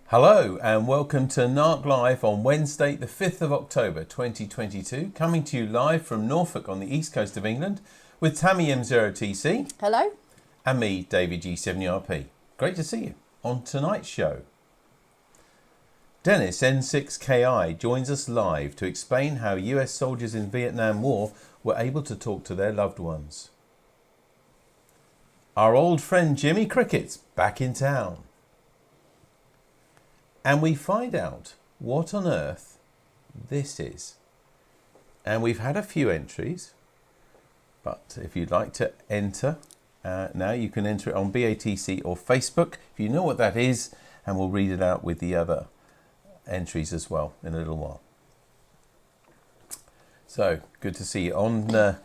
Hello and welcome to NARC Live on Wednesday the 5th of October 2022, coming to you live from Norfolk on the east coast of England with Tammy M0TC. Hello. And me, David G7RP. Great to see you on tonight's show. Dennis N6KI joins us live to explain how US soldiers in Vietnam War were able to talk to their loved ones. Our old friend Jimmy Cricket's back in town. And we find out what on earth this is. And we've had a few entries, but if you'd like to enter, now you can enter it on BATC or Facebook, if you know what that is, and we'll read it out with the other entries as well in a little while. So, good to see you.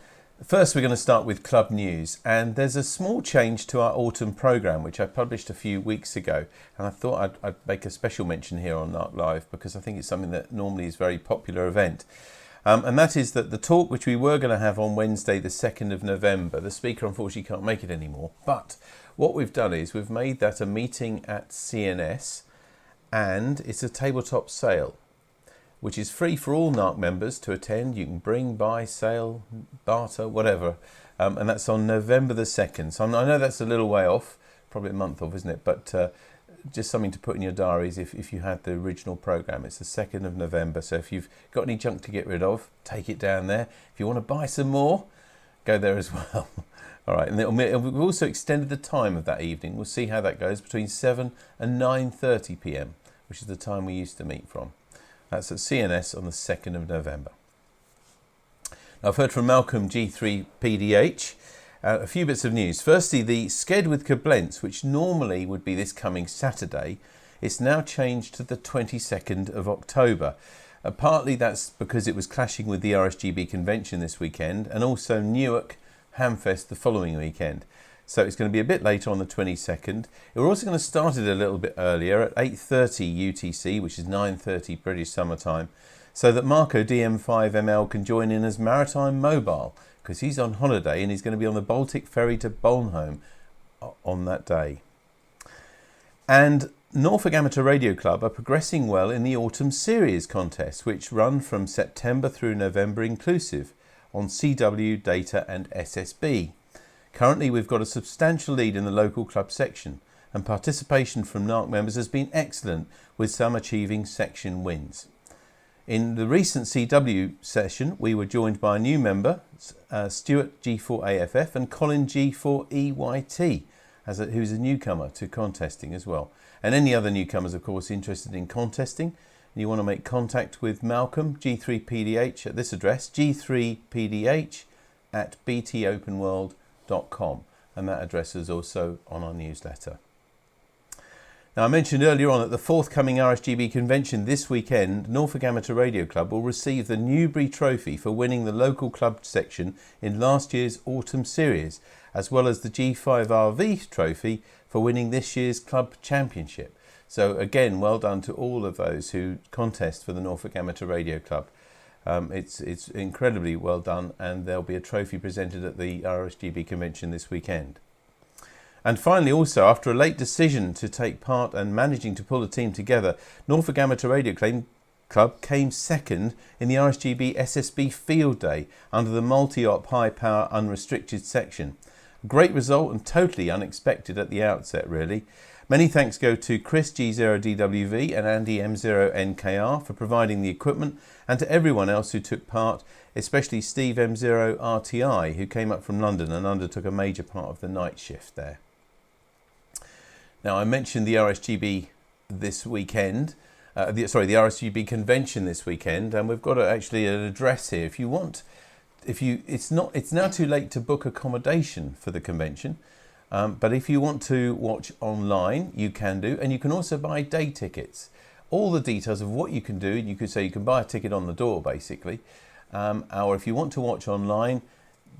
First, we're going to start with club news, and there's a small change to our autumn programme, which I published a few weeks ago, and I thought I'd make a special mention here on NARC Live because I think it's something that normally is a very popular event. And that is that the talk which we were going to have on Wednesday the 2nd of November, the speaker unfortunately can't make it anymore, but what we've done is we've made that a meeting at CNS, and it's a tabletop sale, which is free for all NARC members to attend. You can bring, buy, sale, barter, whatever. And that's on November the 2nd. So I know that's a little way off, probably a month off, isn't it? But just something to put in your diaries if you had the original programme. It's the 2nd of November. So if you've got any junk to get rid of, take it down there. If you want to buy some more, go there as well. All right. And we've also extended the time of that evening. We'll see how that goes between 7 and 9:30 p.m, which is the time we used to meet from. That's at CNS on the 2nd of November. Now, I've heard from Malcolm G3PDH. A few bits of news. Firstly, the Sked with Koblenz, which normally would be this coming Saturday, it's now changed to the 22nd of October. Partly that's because it was clashing with the RSGB convention this weekend, and also Newark Hamfest the following weekend. So it's going to be a bit later on the 22nd. We're also going to start it a little bit earlier at 8:30 UTC, which is 9:30 British Summer Time, so that Marco DM5ML can join in as Maritime Mobile, because he's on holiday and he's going to be on the Baltic ferry to Bornholm on that day. And Norfolk Amateur Radio Club are progressing well in the Autumn Series contest, which run from September through November inclusive on CW, Data and SSB. Currently, we've got a substantial lead in the local club section, and participation from NARC members has been excellent, with some achieving section wins. In the recent CW session, we were joined by a new member, Stuart G4AFF and Colin G4EYT, who's a newcomer to contesting as well. And any other newcomers, of course, interested in contesting, and you want to make contact with Malcolm G3PDH at this address, g3pdh@btopenworld.com, and that address is also on our newsletter. Now, I mentioned earlier on at the forthcoming RSGB convention this weekend, Norfolk Amateur Radio Club will receive the Newbury Trophy for winning the local club section in last year's Autumn Series, as well as the G5RV Trophy for winning this year's club championship. So again, well done to all of those who contest for the Norfolk Amateur Radio Club. It's incredibly well done, and there'll be a trophy presented at the RSGB convention this weekend. And finally, also, after a late decision to take part and managing to pull a team together, Norfolk Amateur Radio Club came second in the RSGB SSB Field Day under the multi-op high-power unrestricted section. A great result and totally unexpected at the outset, really. Many thanks go to Chris G0DWV and Andy M0NKR for providing the equipment, and to everyone else who took part, especially Steve M0RTI, who came up from London and undertook a major part of the night shift there. Now, I mentioned the RSGB this weekend, the RSGB convention this weekend, and we've got actually an address here. If you want, it's now too late to book accommodation for the convention. But if you want to watch online, you can do, and you can also buy day tickets. All the details of what you can do, you could say you can buy a ticket on the door, basically. Or if you want to watch online,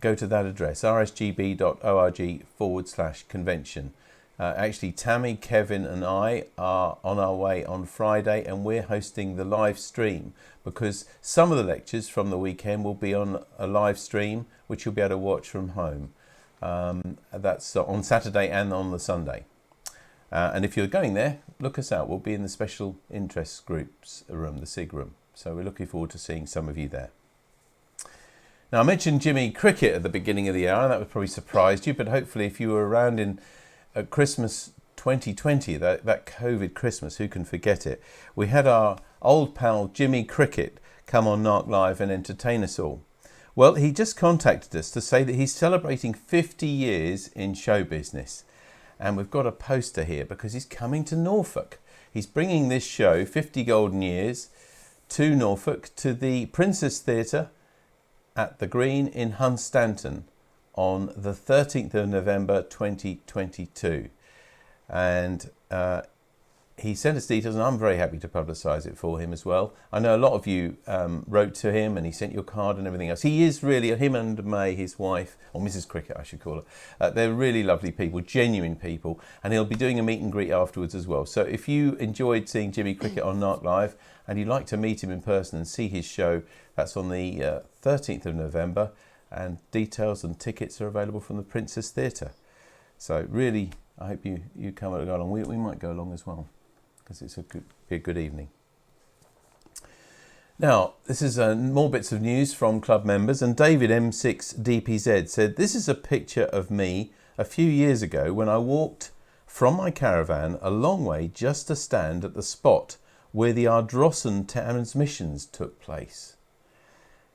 go to that address, rsgb.org/convention. Actually, Tammy, Kevin and I are on our way on Friday, and we're hosting the live stream because some of the lectures from the weekend will be on a live stream, which you'll be able to watch from home. That's on Saturday and on the Sunday. And if you're going there, look us out. We'll be in the special interests groups room, the SIG room. So we're looking forward to seeing some of you there. Now, I mentioned Jimmy Cricket at the beginning of the hour. That would probably surprised you, but hopefully if you were around in Christmas 2020, that COVID Christmas, who can forget it? We had our old pal Jimmy Cricket come on NARC Live and entertain us all. Well, he just contacted us to say that he's celebrating 50 years in show business. And we've got a poster here because he's coming to Norfolk. He's bringing this show, 50 Golden Years, to Norfolk, to the Princess Theatre at the Green in Hunstanton on the 13th of November 2022. And he sent us details, and I'm very happy to publicise it for him as well. I know a lot of you wrote to him, and he sent you a card and everything else. He is really, him and May, his wife, or Mrs. Cricket I should call her, they're really lovely people, genuine people, and he'll be doing a meet and greet afterwards as well. So if you enjoyed seeing Jimmy Cricket on NARC Live and you'd like to meet him in person and see his show, that's on the 13th of November, and details and tickets are available from the Princess Theatre. So really, I hope you come along. We might go along as well, because it's be a good evening. Now, this is more bits of news from club members, and David M6DPZ said, "This is a picture of me a few years ago when I walked from my caravan a long way just to stand at the spot where the Ardrossan transmissions took place.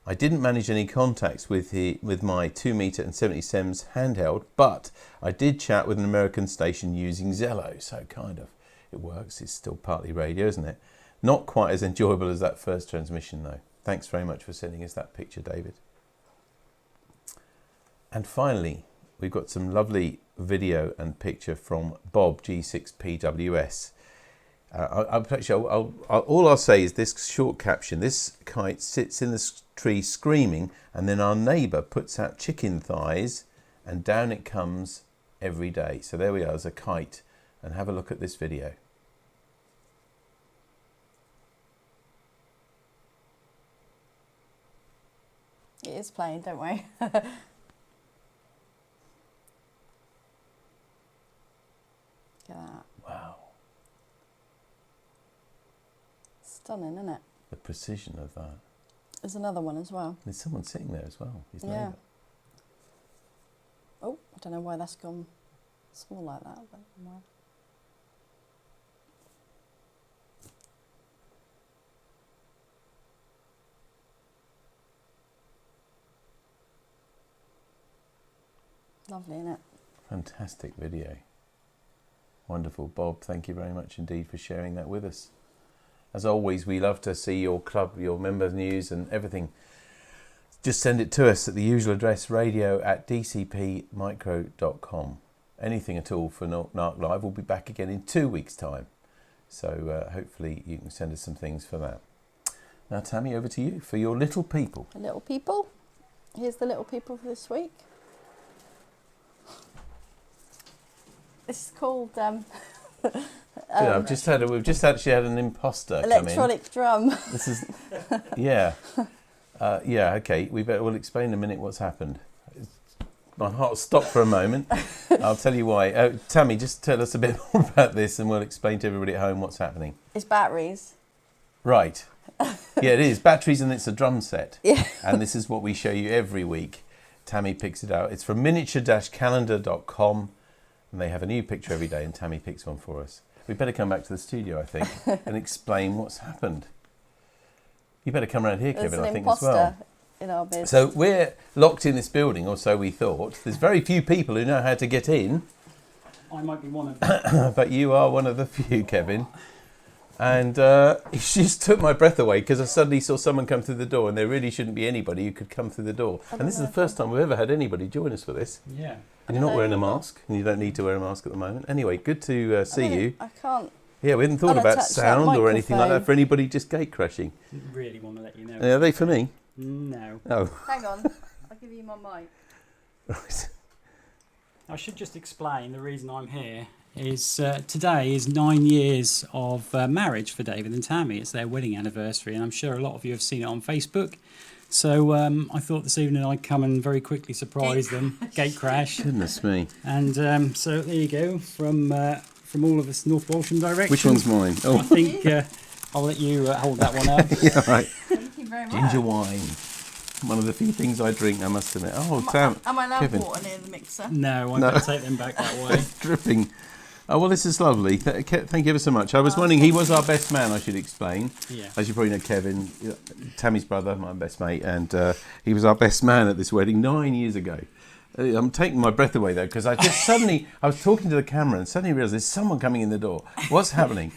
I didn't manage any contacts with my 2 metre and 70 SEMS handheld, but I did chat with an American station using Zello, so kind of. It works. It's still partly radio, isn't it? Not quite as enjoyable as that first transmission, though. Thanks very much for sending us that picture, David." And finally, we've got some lovely video and picture from Bob G6PWS. All I'll say is this short caption. This kite sits in the tree screaming, and then our neighbour puts out chicken thighs, and down it comes every day. So there we are as a kite. And have a look at this video. It is playing, don't worry. Look at that. Wow. Stunning, isn't it? The precision of that. There's another one as well. There's someone sitting there as well. His Yeah. neighbour. Oh, I don't know why that's gone small like that. But no. Lovely, isn't it? Fantastic video. Wonderful. Bob, thank you very much indeed for sharing that with us. As always, we love to see your club, your member news and everything. Just send it to us at the usual address, radio@dcpmicro.com. Anything at all for NARC Live. We'll be back again in 2 weeks' time. So hopefully you can send us some things for that. Now, Tammy, over to you for your little people. The little people. Here's the little people for this week. This is called We've just actually had an imposter electronic come in. drum. This is yeah. Okay, we'll explain in a minute what's happened. My heart stopped for a moment. I'll tell you why. Tammy, just tell us a bit more about this and we'll explain to everybody at home what's happening. It's batteries. Right. Yeah, it is. Batteries, and it's a drum set. Yeah. And this is what we show you every week. Tammy picks it out. It's from miniature-calendar.com, and they have a new picture every day, and Tammy picks one for us. We better come back to the studio, I think, and explain what's happened. You better come around here, Kevin, I think, as well. In our midst. So we're locked in this building, or so we thought. There's very few people who know how to get in. I might be one of them. But you are one of the few, Kevin. And it just took my breath away because I suddenly saw someone come through the door, and there really shouldn't be anybody who could come through the door. And this is the first time we've ever had anybody join us for this. Yeah. And you're not wearing a mask, and you don't need to wear a mask at the moment. Anyway, good to see you. I can't. Yeah, we hadn't thought about sound or anything like that for anybody just gate crashing. Didn't really want to let you know. Are they for me? No. Oh. Hang on, I'll give you my mic. Right. I should just explain the reason I'm here is today is 9 years of marriage for David and Tammy. It's their wedding anniversary, and I'm sure a lot of you have seen it on Facebook. So I thought this evening I'd come and very quickly surprise them. Gate crash. Goodness me. And so there you go, from from all of us North Walsham direction. Which one's mine? I Oh, think I'll let you hold that one out. yeah, right. Thank you very much. Ginger wine. One of the few things I drink, I must admit. Oh, damn. Am I allowed Kevin. water near the mixer? No, I No. better take them back that way. Dripping. Oh, well, this is lovely. Thank you ever so much. I was wondering, he was our best man, I should explain. Yeah. As you probably know, Kevin, Tammy's brother, my best mate, and he was our best man at this wedding 9 years ago. I'm taking my breath away, though, because I just suddenly, I was talking to the camera and suddenly realised there's someone coming in the door. What's happening?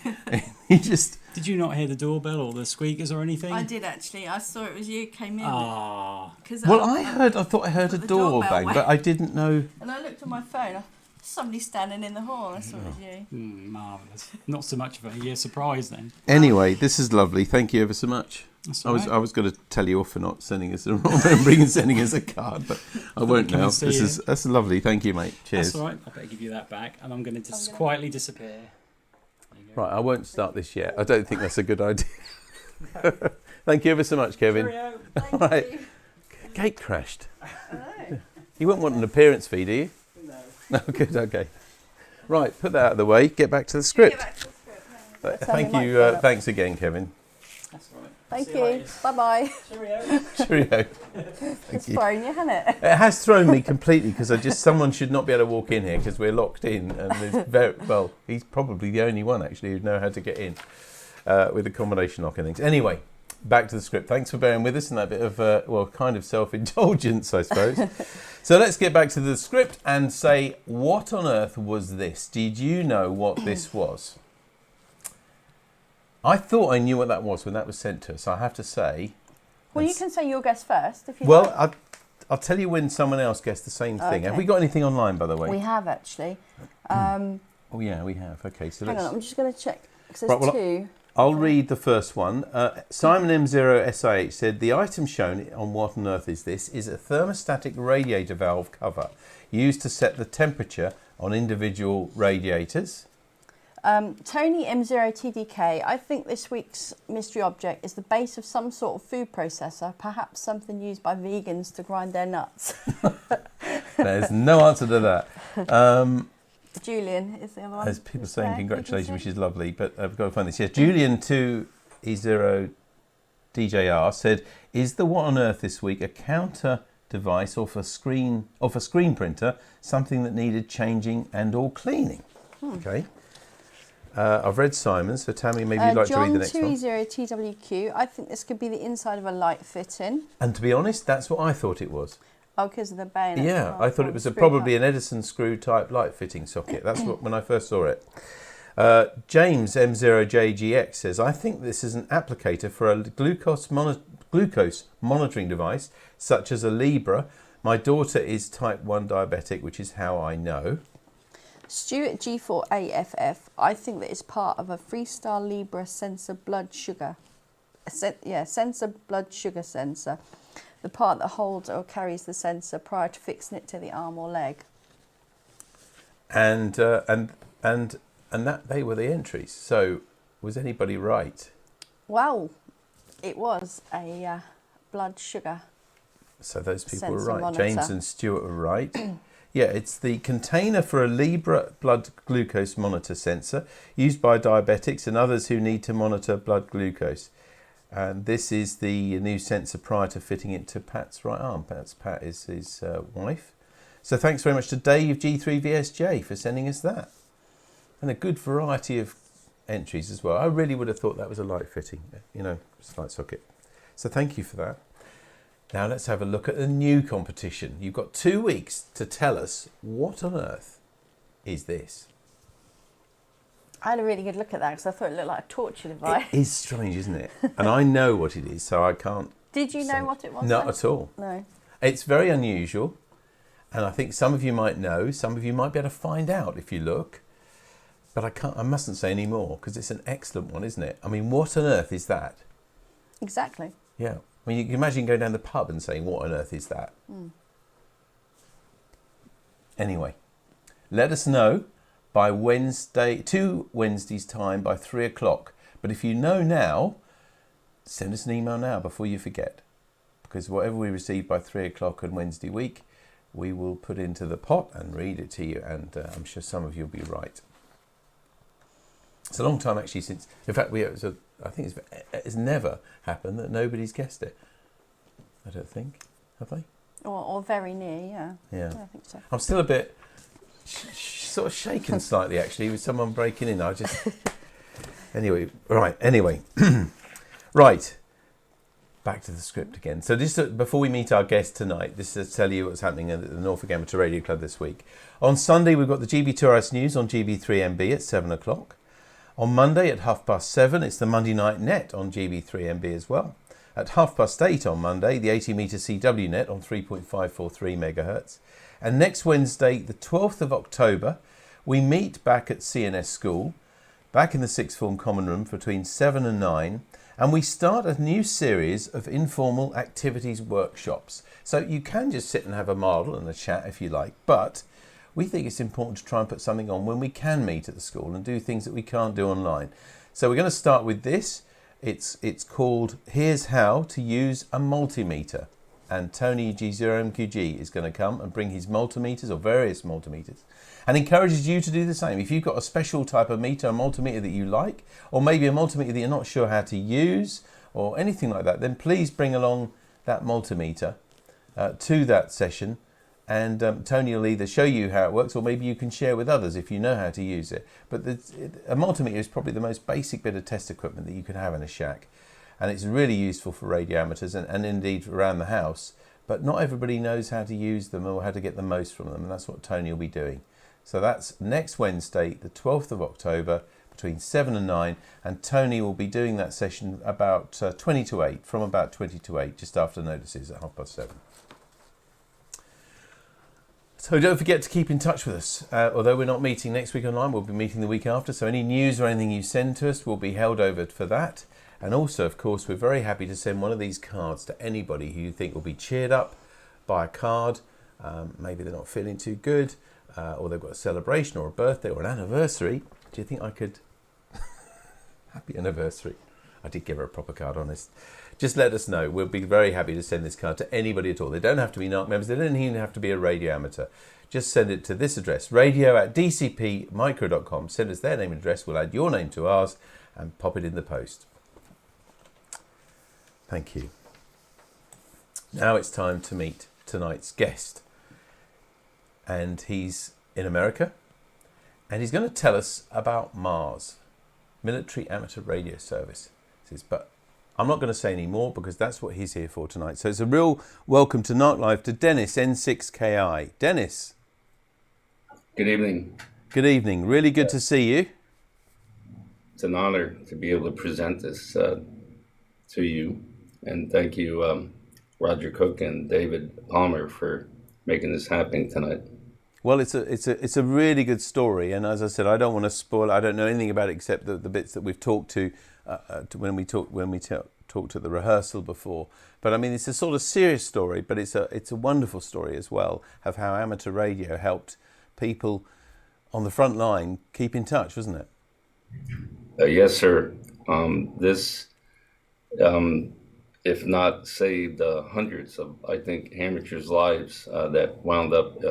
He just... Did you not hear the doorbell or the squeakers or anything? I did actually. I saw it was you came in. Ah. Well, I thought I heard a the door doorbell bang, went. but I didn't know... And I looked at my phone. Somebody standing in the hall. I saw it was you. Marvellous. Not so much of a surprise then. Anyway, this is lovely. Thank you ever so much. That's I all was right. I was going to tell you off for not sending us remembering and sending us a card, but I won't come now. and see you. That's lovely. Thank you, mate. Cheers. That's all right. I better give you that back, and I'm going to just quietly disappear. There you go. Right, I won't start this yet. I don't think that's a good idea. Thank you ever so much, Kevin. Cheerio. Thank All right. you. Gate crashed. I know. You won't want an appearance fee, do you? No. No, good. Okay. Right, put that out of the way. Get back to the script. Get back to the script. Thank Tell me you. my phone. Thanks again, Kevin. That's all right. Thank See you. later. Bye bye. Cheerio. Cheerio. It's you. thrown you, hasn't it? It has thrown me completely because someone should not be able to walk in here because we're locked in, and there's he's probably the only one actually who knows how to get in with the combination lock and things. Anyway, back to the script. Thanks for bearing with us and that bit of kind of self-indulgence, I suppose. So let's get back to the script and say, what on earth was this? Did you know what this was? I thought I knew what that was when that was sent to us. I have to say. Well, you can say your guess first if you Well, like. I'll tell you when someone else guessed the same thing. Have Okay. we got anything online, by the way? We have actually. Oh yeah, we have. Okay, so Hang let's. on, I'm just going to check. Because there's Right, well, two. I'll read the first one. Simon M0SIH said, the item shown on What on Earth Is This is a thermostatic radiator valve cover used to set the temperature on individual radiators. Tony M0TDK, I think this week's mystery object is the base of some sort of food processor, perhaps something used by vegans to grind their nuts. There's no answer to that. Julian is the other one. There's people Is saying there, congratulations, you which can is lovely, but I've got to find this. Yes, Julian 2E0DJR said, is the What on Earth this week a counter device or for screen printer, something that needed changing and or cleaning? Okay. I've read Simon, so Tammy, maybe you'd like to read the next one. John 2E0TWQ, I think this could be the inside of a light fitting. And to be honest, that's what I thought it was. Oh, because of the bayonet. Yeah, Oh, I thought it was screw probably up. an Edison screw type light fitting socket. That's what when I first saw it. James M0JGX says, I think this is an applicator for a glucose monitoring device, such as a Libra. My daughter is type 1 diabetic, which is how I know. Stuart G4AFF, I think that it's part of a Freestyle Libra sensor blood sugar. Sensor blood sugar sensor. The part that holds or carries the sensor prior to fixing it to the arm or leg. And that they were the entries. So was anybody right? Well, it was a blood sugar. So those people were Sensor right. monitor. James and Stuart were right. Yeah, it's the container for a Libra blood glucose monitor sensor used by diabetics and others who need to monitor blood glucose. And this is the new sensor prior to fitting it to Pat's right arm. Pat is his wife. So thanks very much to Dave G3VSJ for sending us that. And a good variety of entries as well. I really would have thought that was a light fitting, light socket. So thank you for that. Now let's have a look at the new competition. You've got 2 weeks to tell us what on earth is this. I had a really good look at that because I thought it looked like a torture device. It is strange, isn't it? And I know what it is, so I can't. Did you say know what it was? Not then? at all. No. It's very unusual, and I think some of you might know, some of you might be able to find out if you look, but I mustn't say any more because it's an excellent one, isn't it? I mean, what on earth is that? Exactly. Yeah. I mean, you can imagine going down the pub and saying, what on earth is that? Anyway, let us know by Wednesday, 2 Wednesdays' time by 3 o'clock. But if you know now, send us an email now before you forget. Because whatever we receive by 3 o'clock on Wednesday week, we will put into the pot and read it to you. And I'm sure some of you will be right. It's a long time actually since. In fact, I think it's never happened that nobody's guessed it. I don't think. Have they? Or very near, yeah. Yeah. I think so. I'm still a bit sort of shaken slightly actually with someone breaking in. Anyway, right. Back to the script again. So just before we meet our guest tonight, just to tell you what's happening at the Norfolk Amateur Radio Club this week. On Sunday, we've got the GB Tourist News on GB3MB at 7 o'clock. On Monday at 7:30, it's the Monday Night Net on GB3MB as well. At 8:30 on Monday, the 80-metre CW net on 3.543 megahertz. And next Wednesday, the 12th of October, we meet back at CNS School, back in the sixth form common room between 7 and 9, and we start a new series of informal activities workshops. So you can just sit and have a marble and a chat if you like, but we think it's important to try and put something on when we can meet at the school and do things that we can't do online. So we're going to start with this. It's called Here's How to Use a Multimeter. And Tony G0MQG is going to come and bring his multimeters or various multimeters and encourages you to do the same. If you've got a special type of meter, a multimeter that you like, or maybe a multimeter that you're not sure how to use or anything like that, then please bring along that multimeter to that session. And Tony will either show you how it works or maybe you can share with others if you know how to use it. But a multimeter is probably the most basic bit of test equipment that you could have in a shack. And it's really useful for radio amateurs and indeed around the house. But not everybody knows how to use them or how to get the most from them. And that's what Tony will be doing. So that's next Wednesday, the 12th of October, between 7 and 9. And Tony will be doing that session about 20 to 8, from about 20 to 8, just after notices at 7:30. So don't forget to keep in touch with us. Although we're not meeting next week online, we'll be meeting the week after. So any news or anything you send to us will be held over for that. And also, of course, we're very happy to send one of these cards to anybody who you think will be cheered up by a card. Maybe they're not feeling too good, or they've got a celebration or a birthday or an anniversary. Do you think I could... Happy anniversary. I did give her a proper card, honest. Just let us know. We'll be very happy to send this card to anybody at all. They don't have to be NARC members. They don't even have to be a radio amateur. Just send it to this address, radio@dcpmicro.com. Send us their name and address. We'll add your name to ours and pop it in the post. Thank you. Now it's time to meet tonight's guest. And he's in America. And he's going to tell us about MARS, Military Amateur Radio Service. But I'm not going to say any more because that's what he's here for tonight. So it's a real welcome to NARC Live to Dennis, N6KI. Dennis. Good evening. Good evening. Really good to see you. It's an honor to be able to present this to you. And thank you, Roger Cook and David Palmer, for making this happen tonight. Well, it's a really good story. And as I said, I don't want to spoil. I don't know anything about it except the bits that we've talked to when we talked at the rehearsal before. But I mean, it's a sort of serious story, but it's a wonderful story as well of how amateur radio helped people on the front line keep in touch, wasn't it? Yes, sir. This, if not saved hundreds of, I think, amateurs' lives that wound up,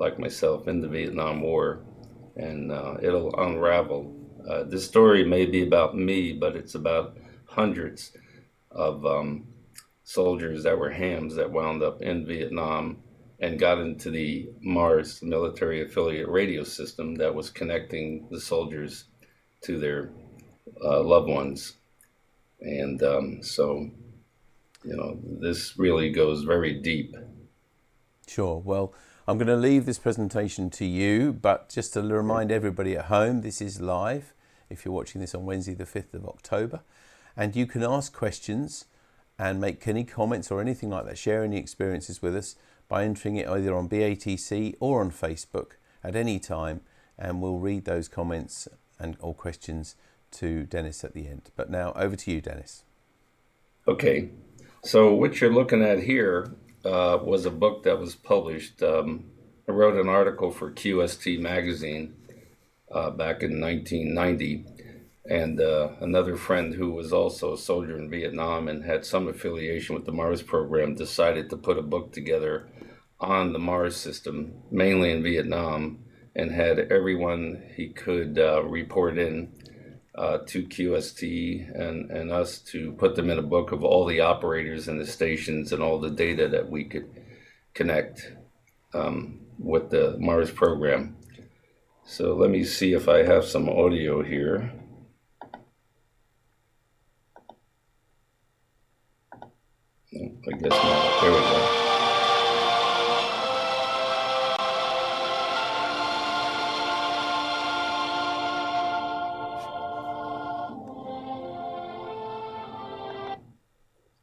like myself, in the Vietnam War, and it'll unravel. This story may be about me, but it's about hundreds of soldiers that were hams that wound up in Vietnam and got into the MARS military affiliate radio system that was connecting the soldiers to their loved ones. And so, you know, this really goes very deep. Sure. Well, I'm going to leave this presentation to you, but just to remind everybody at home, this is live. If you're watching this on Wednesday, the 5th of October, and you can ask questions and make any comments or anything like that, share any experiences with us by entering it either on BATC or on Facebook at any time, and we'll read those comments and or questions to Dennis at the end. But now over to you, Dennis. Okay, so what you're looking at here was a book that was published. I wrote an article for QST magazine back in 1990, and another friend who was also a soldier in Vietnam and had some affiliation with the MARS program decided to put a book together on the MARS system, mainly in Vietnam, and had everyone he could report in to QST and us to put them in a book of all the operators and the stations and all the data that we could connect with the Mars program. So let me see if I have some audio here. I guess not. There we go.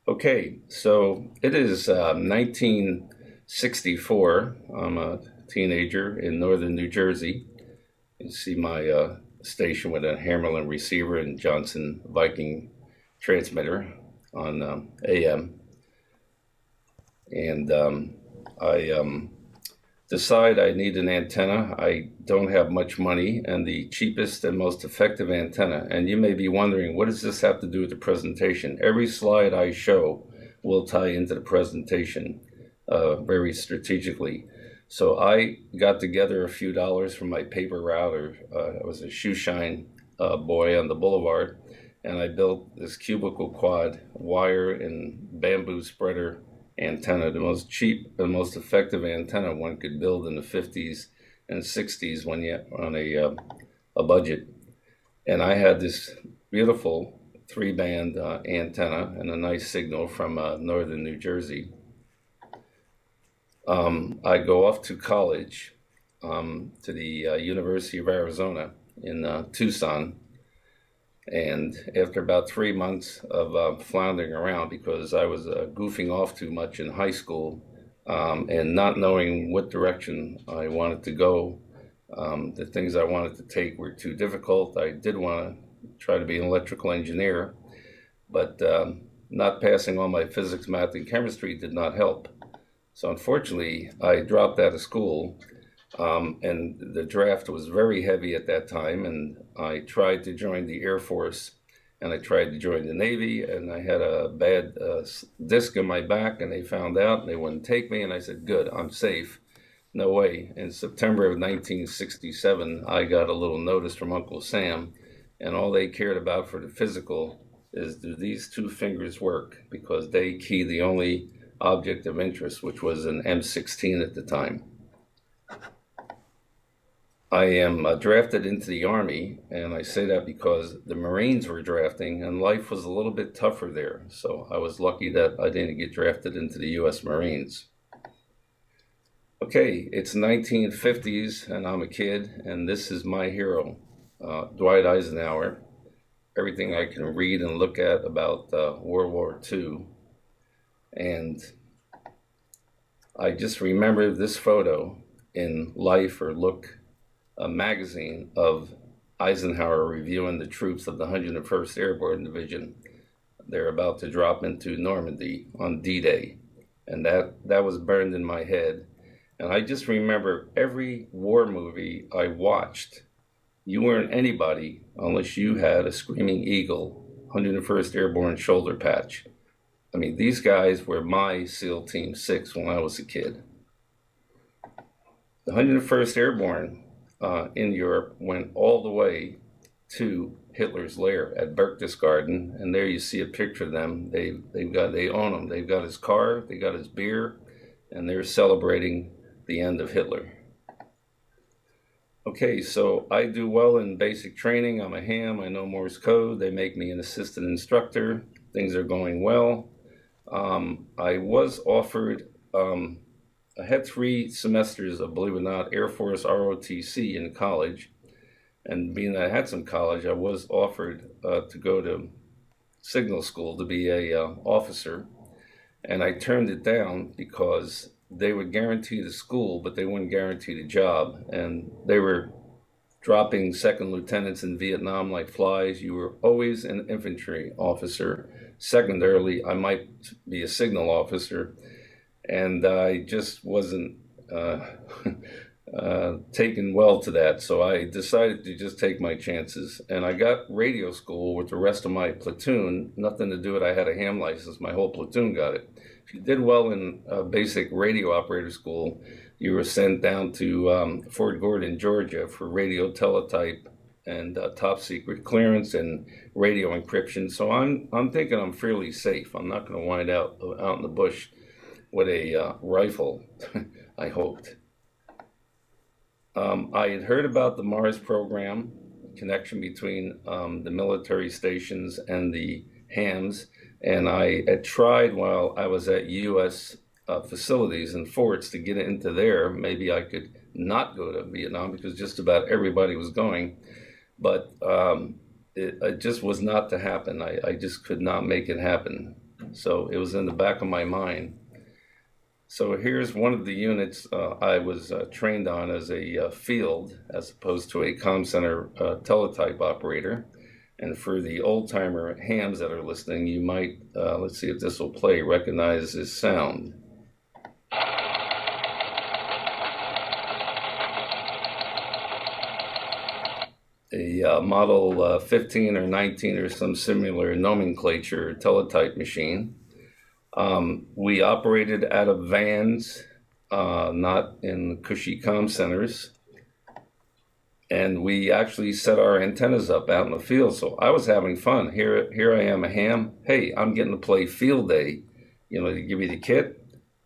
Okay, so it is 1964. I'm a teenager in northern New Jersey. You see my station with a Hammerlin receiver and Johnson Viking transmitter on AM. And I decide I need an antenna. I don't have much money, and the cheapest and most effective antenna. And you may be wondering, what does this have to do with the presentation? Every slide I show will tie into the presentation very strategically. So I got together a few dollars from my paper router. I was a shoe shine boy on the boulevard, and I built this cubicle quad wire and bamboo spreader antenna, the most cheap and most effective antenna one could build in the 50s and 60s when you on a budget. And I had this beautiful 3-band antenna and a nice signal from northern New Jersey. I go off to college to the University of Arizona in Tucson. And after about 3 months of floundering around because I was goofing off too much in high school and not knowing what direction I wanted to go, the things I wanted to take were too difficult. I did want to try to be an electrical engineer, but not passing all my physics, math, and chemistry did not help. So unfortunately, I dropped out of school. And the draft was very heavy at that time, and I tried to join the Air Force, and I tried to join the Navy, and I had a bad disc in my back, and they found out, and they wouldn't take me, and I said, good, I'm safe. No way. In September of 1967, I got a little notice from Uncle Sam, and all they cared about for the physical is, do these 2 fingers work? Because they keyed the only object of interest, which was an M16 at the time. I am drafted into the Army, and I say that because the Marines were drafting, and life was a little bit tougher there. So I was lucky that I didn't get drafted into the U.S. Marines. Okay, it's 1950s, and I'm a kid, and this is my hero, Dwight Eisenhower. Everything I can read and look at about World War II. And I just remember this photo in Life or Look, a magazine of Eisenhower reviewing the troops of the 101st Airborne Division. They're about to drop into Normandy on D-Day. And that was burned in my head. And I just remember every war movie I watched, you weren't anybody unless you had a Screaming Eagle 101st Airborne shoulder patch. I mean, these guys were my SEAL Team 6 when I was a kid. The 101st Airborne in Europe went all the way to Hitler's lair at Berchtesgaden, and there you see a picture of them. They own him. They've got his car, they got his beer, and they're celebrating the end of Hitler. Okay, so I do well in basic training. I'm a ham. I know Morse code. They make me an assistant instructor. Things are going well. I was offered. I had 3 semesters of, believe it or not, Air Force ROTC in college. And being that I had some college, I was offered to go to signal school to be a officer. And I turned it down because they would guarantee the school, but they wouldn't guarantee the job. And they were dropping second lieutenants in Vietnam like flies. You were always an infantry officer. Secondarily, I might be a signal officer. And I just wasn't taken well to that. So I decided to just take my chances. And I got radio school with the rest of my platoon. Nothing to do with it. I had a ham license. My whole platoon got it. if you did well in basic radio operator school, you were sent down to Fort Gordon, Georgia for radio teletype and top secret clearance and radio encryption. So I'm thinking I'm fairly safe. I'm not going to wind out in the bush with a rifle, I hoped. I had heard about the Mars program, connection between the military stations and the hams, and I had tried while I was at U.S. Facilities and forts to get into there. Maybe I could not go to Vietnam because just about everybody was going, but it just was not to happen. I just could not make it happen. So it was in the back of my mind. So here's one of the units I was trained on as a field, as opposed to a comm center teletype operator. And for the old timer hams that are listening, you might, let's see if this will play, recognize this sound. A model 15 or 19 or some similar nomenclature teletype machine. We operated out of vans, not in cushy comm centers. And we actually set our antennas up out in the field. So I was having fun. Here I am, a ham. Hey, I'm getting to play field day. You know, they give you the kit,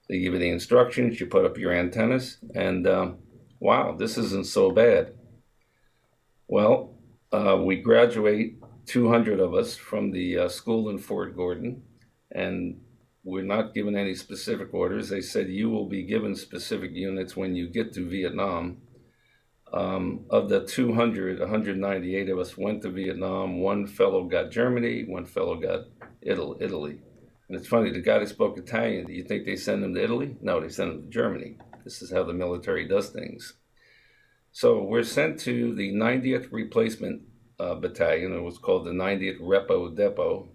they give you the instructions, you put up your antennas, and wow, this isn't so bad. Well, we graduate, 200 of us, from the school in Fort Gordon, and we're not given any specific orders. They said you will be given specific units when you get to Vietnam. Of the 200, 198 of us went to Vietnam. One fellow got Germany, one fellow got Italy. And it's funny, the guy that spoke Italian, do you think they send him to Italy? No, they send him to Germany. This is how the military does things. So we're sent to the 90th Replacement Battalion. It was called the 90th Repo Depot.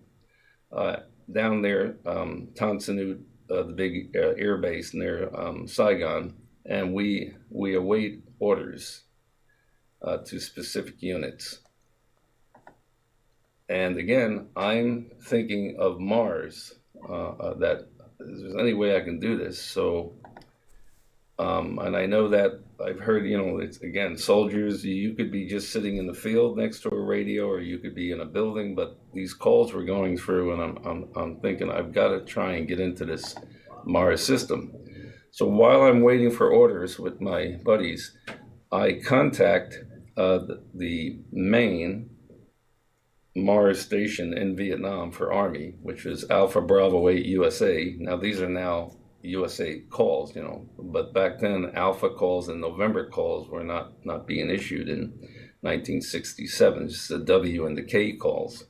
Down there, Tan Son Nhut, the big air base near Saigon, and we await orders to specific units. And again, I'm thinking of Mars, that if there's any way I can do this. So, and I know that I've heard, you know, it's again, soldiers, you could be just sitting in the field next to a radio, or you could be in a building, but these calls were going through, and I'm thinking I've got to try and get into this Mars system. So while I'm waiting for orders with my buddies, I contact the main Mars station in Vietnam for Army, which is Alpha Bravo 8 USA. Now these are now USA calls, you know, but back then Alpha calls and November calls were not being issued in 1967, just the W and the K calls.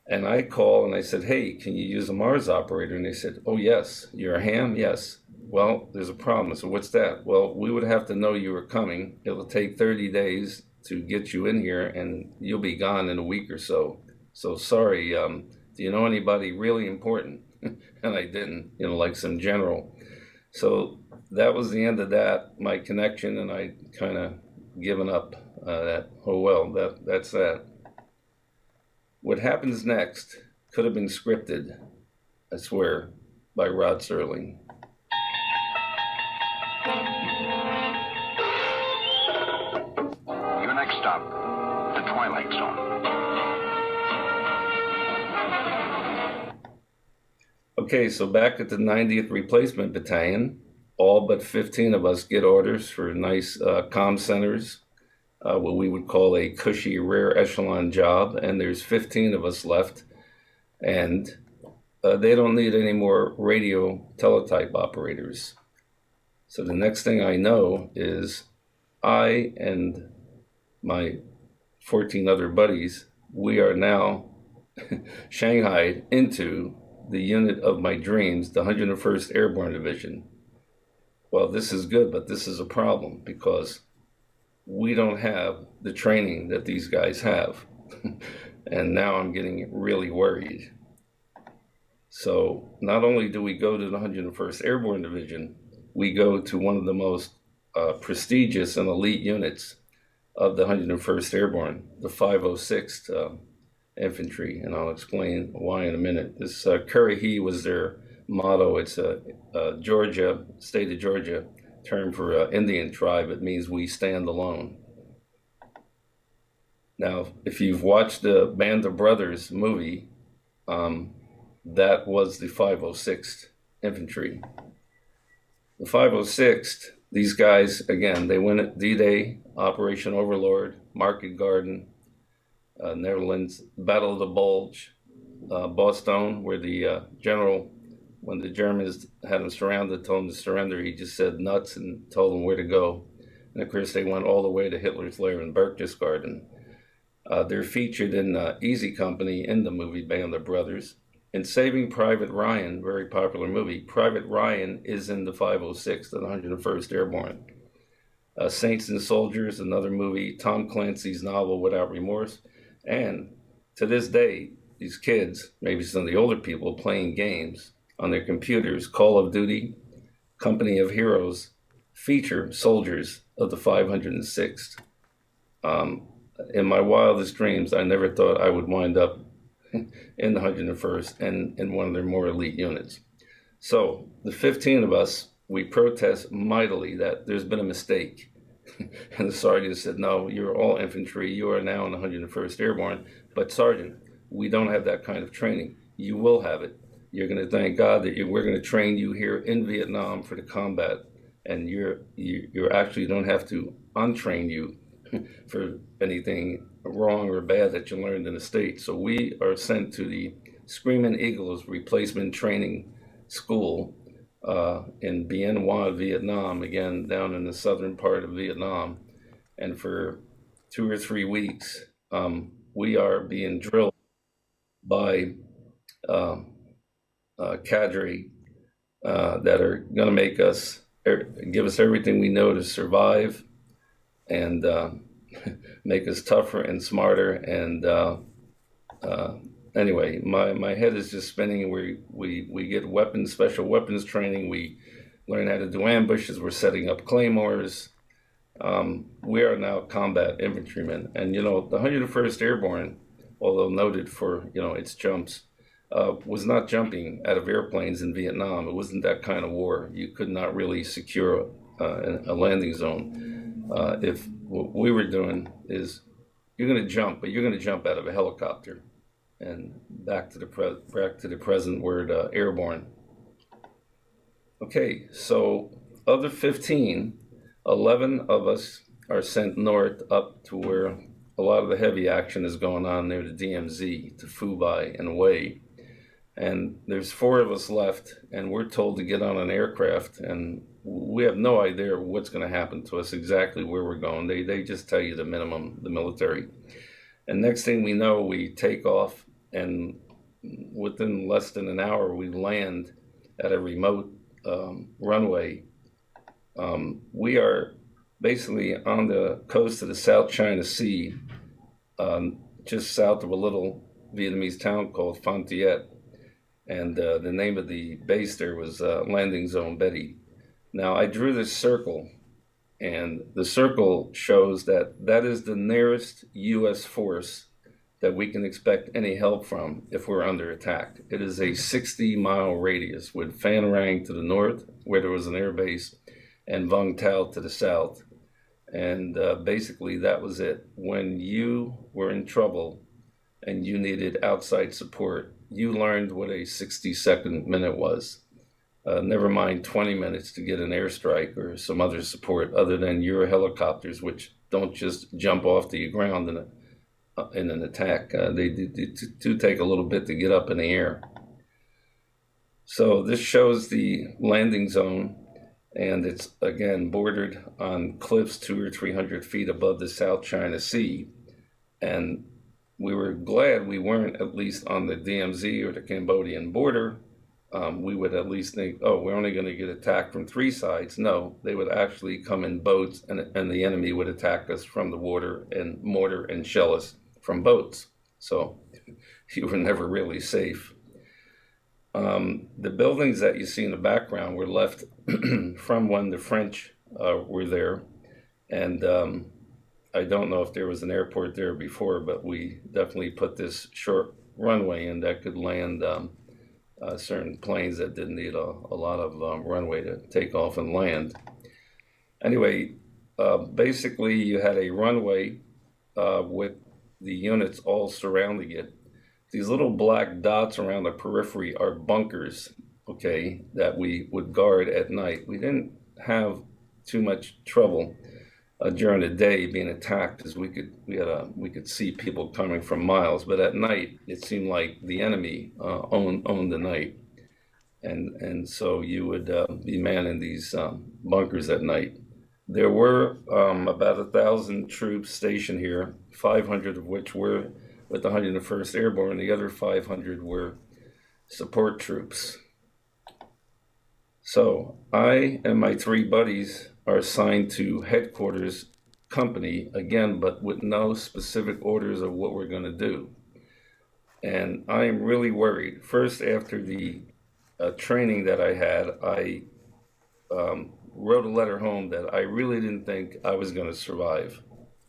And I call and I said, hey, can you use a Mars operator? And they said, oh yes. You're a ham? Yes. Well, there's a problem. So what's that? Well, we would have to know you were coming. It'll take 30 days to get you in here, and you'll be gone in a week or so. So sorry, do you know anybody really important? And I didn't, you know, like some general. So that was the end of that, my connection, and I kind of given up that, oh well, that's that. What happens next could have been scripted, I swear, by Rod Serling. Your next stop, the Twilight Zone. Okay, so back at the 90th Replacement Battalion, all but 15 of us get orders for nice comm centers, what we would call a cushy rare echelon job, and there's 15 of us left, and they don't need any more radio teletype operators. So the next thing I know is I and my 14 other buddies, we are now shanghaied into the unit of my dreams, the 101st Airborne Division. Well, this is good, but this is a problem because we don't have the training that these guys have. And now I'm getting really worried. So not only do we go to the 101st Airborne Division, we go to one of the most prestigious and elite units of the 101st Airborne, the 506th Infantry, and I'll explain why in a minute. This Curry He was their motto. It's a Georgia, state of Georgia term for Indian tribe. It means we stand alone. Now, if you've watched the Band of Brothers movie, that was the 506th Infantry. The 506th, these guys, again, they went at D-Day, Operation Overlord, Market Garden, Netherlands, Battle of the Bulge, Boston, where the general, when the Germans had him surrounded, told him to surrender, he just said nuts and told them where to go. And of course, they went all the way to Hitler's lair in Berchtesgaden. They're featured in Easy Company in the movie Band of Brothers. In Saving Private Ryan, very popular movie, Private Ryan is in the 506th and 101st Airborne. Saints and Soldiers, another movie, Tom Clancy's novel Without Remorse. And to this day, these kids, maybe some of the older people, playing games on their computers, Call of Duty, Company of Heroes, feature soldiers of the 506th. In my wildest dreams, I never thought I would wind up in the 101st and in one of their more elite units. So the 15 of us, we protest mightily that there's been a mistake. And the sergeant said, no, you're all infantry. You are now in the 101st Airborne. But Sergeant, we don't have that kind of training. You will have it. You're going to thank God that we're going to train you here in Vietnam for the combat. And you're actually don't have to untrain you for anything wrong or bad that you learned in the States. So we are sent to the Screaming Eagles Replacement Training School in Bien Hoa, Vietnam, again, down in the southern part of Vietnam. And for 2 or 3 weeks, we are being drilled by cadre that are going to make us, give us everything we know to survive and make us tougher and smarter. And anyway, my head is just spinning. We get weapons, special weapons training. We learn how to do ambushes. We're setting up claymores. We are now combat infantrymen. And, the 101st Airborne, although noted for, its jumps, was not jumping out of airplanes in Vietnam. It wasn't that kind of war. You could not really secure a landing zone. If what we were doing is you're going to jump, but you're going to jump out of a helicopter. And back to the present word, airborne. Okay, so of the 15, 11 of us are sent north up to where a lot of the heavy action is going on near the DMZ, to Phu Bai and Hue. And there's 4 of us left, and we're told to get on an aircraft, and we have no idea what's going to happen to us, exactly where we're going. They just tell you the minimum, the military. And next thing we know, we take off, and within less than an hour, we land at a remote runway. We are basically on the coast of the South China Sea, just south of a little Vietnamese town called Phan Thiet. And the name of the base there was Landing Zone Betty. Now, I drew this circle, and the circle shows that is the nearest U.S. force that we can expect any help from if we're under attack. It is a 60-mile radius with Phan Rang to the north, where there was an air base, and Vung Tau to the south. And basically, that was it. When you were in trouble and you needed outside support, you learned what a 60-second minute was. Never mind 20 minutes to get an airstrike or some other support other than your helicopters, which don't just jump off the ground in an attack. They do take a little bit to get up in the air. So this shows the landing zone, and it's, again, bordered on cliffs 200 or 300 feet above the South China Sea. And we were glad we weren't at least on the DMZ or the Cambodian border. We would at least think, oh, we're only going to get attacked from 3 sides. No, they would actually come in boats, and the enemy would attack us from the water and mortar and shell us from boats. So you were never really safe. The buildings that you see in the background were left from when the French were there. And I don't know if there was an airport there before, but we definitely put this short runway in that could land certain planes that didn't need a lot of runway to take off and land. Anyway, basically you had a runway with the units all surrounding it. These little black dots around the periphery are bunkers, okay, that we would guard at night. We didn't have too much trouble during the day being attacked because we could see people coming from miles, but at night it seemed like the enemy owned the night, and so you would be manning these bunkers at night. There were about 1,000 troops stationed here, 500 of which were with the 101st Airborne. The other 500 were support troops. So I and my 3 buddies are assigned to headquarters company, again, but with no specific orders of what we're going to do. And I am really worried. First, after the training that I had, I wrote a letter home that I really didn't think I was going to survive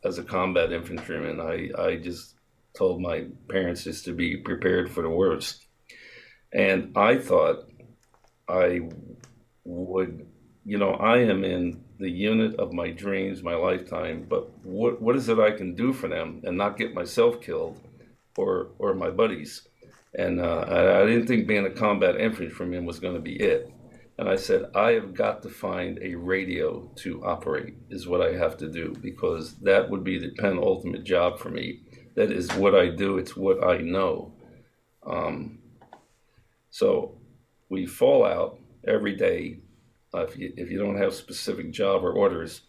as a combat infantryman. I just told my parents just to be prepared for the worst. And I thought I would, I am in the unit of my dreams, my lifetime, but what is it I can do for them and not get myself killed or my buddies? And I didn't think being a combat infantryman was going to be it. And I said, I have got to find a radio to operate is what I have to do, because that would be the penultimate job for me. That is what I do. It's what I know. So we fall out every day if you don't have specific job or orders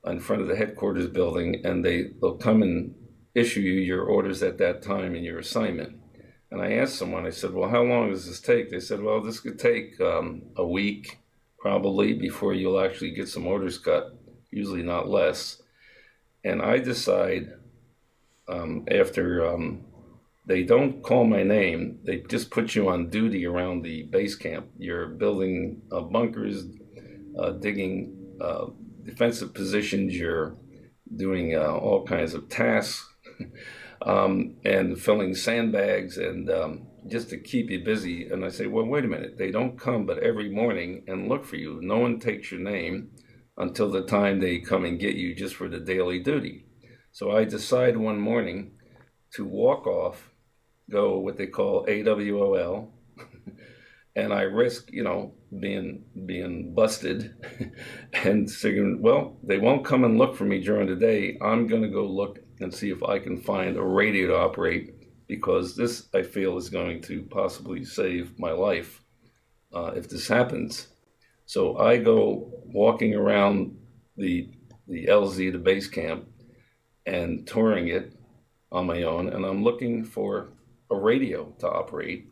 in front of the headquarters building, and they'll come and issue you your orders at that time and your assignment. And I asked someone, I said, well, how long does this take? They said, well, this could take a week probably before you'll actually get some orders cut, usually not less. And I decide after they don't call my name, they just put you on duty around the base camp. You're building bunkers, digging defensive positions, you're doing all kinds of tasks. And filling sandbags and just to keep you busy. And I say, well, wait a minute. They don't come but every morning and look for you. No one takes your name until the time they come and get you just for the daily duty. So I decide one morning to walk off, go what they call AWOL, and I risk, being busted and saying, well, they won't come and look for me during the day. I'm going to go look and see if I can find a radio to operate, because this, I feel, is going to possibly save my life if this happens. So I go walking around the LZ, the base camp, and touring it on my own, and I'm looking for a radio to operate.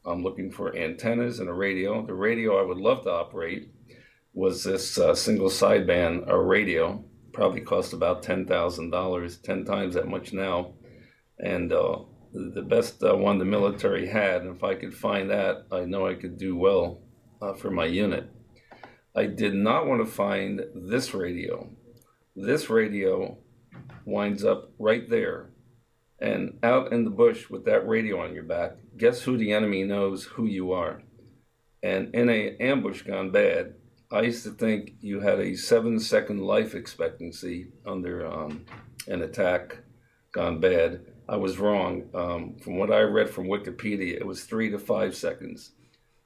I'm looking for antennas and a radio. The radio I would love to operate was this single sideband radio. Probably cost about $10,000, 10 times that much now. And the best one the military had, and if I could find that, I know I could do well for my unit. I did not want to find this radio. This radio winds up right there. And out in the bush with that radio on your back, guess who the enemy knows who you are? And in an ambush gone bad, I used to think you had a 7-second life expectancy under an attack gone bad. I was wrong. From what I read from Wikipedia, it was 3 to 5 seconds.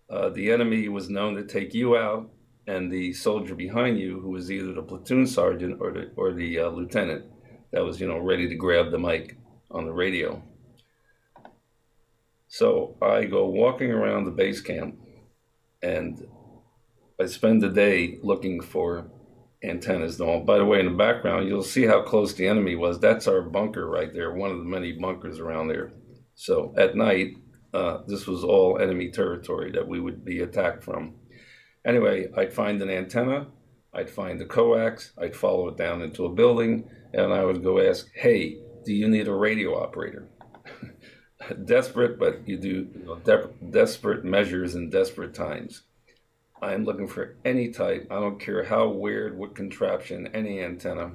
The enemy was known to take you out, and the soldier behind you, who was either the platoon sergeant or the lieutenant, that was ready to grab the mic on the radio. So I go walking around the base camp, and I spend the day looking for antennas. Now, by the way, in the background, you'll see how close the enemy was. That's our bunker right there, one of the many bunkers around there. So at night, this was all enemy territory that we would be attacked from. Anyway, I'd find an antenna, I'd find the coax, I'd follow it down into a building, and I would go ask, hey, do you need a radio operator? Desperate, but you do desperate measures in desperate times. I'm looking for any type, I don't care how weird, what contraption, any antenna.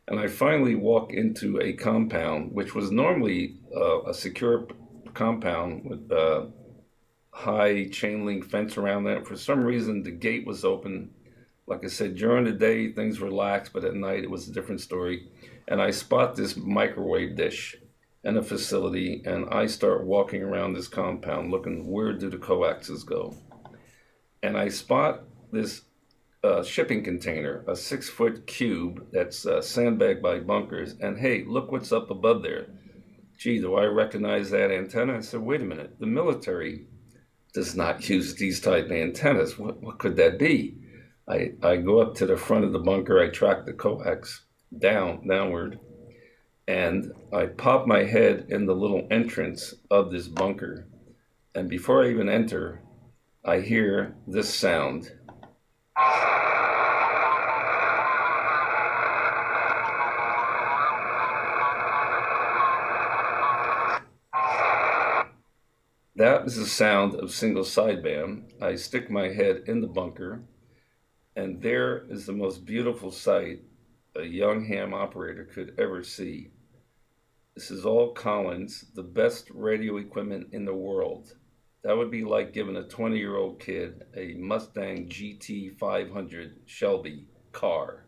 And I finally walk into a compound, which was normally a secure compound with high chain link fence around that. For some reason, the gate was open. Like I said, during the day, things relaxed, but at night, it was a different story. And I spot this microwave dish in a facility, and I start walking around this compound looking, where do the coaxes go? And I spot this shipping container, a 6-foot cube that's sandbagged by bunkers. And hey, look what's up above there. Gee, do I recognize that antenna? I said, wait a minute, the military does not use these type of antennas. What could that be? I go up to the front of the bunker, I track the coax downward, and I pop my head in the little entrance of this bunker. And before I even enter, I hear this sound. That is the sound of single sideband. I stick my head in the bunker, and there is the most beautiful sight a young ham operator could ever see. This is all Collins, the best radio equipment in the world. That would be like giving a 20-year-old kid a Mustang GT 500 Shelby car.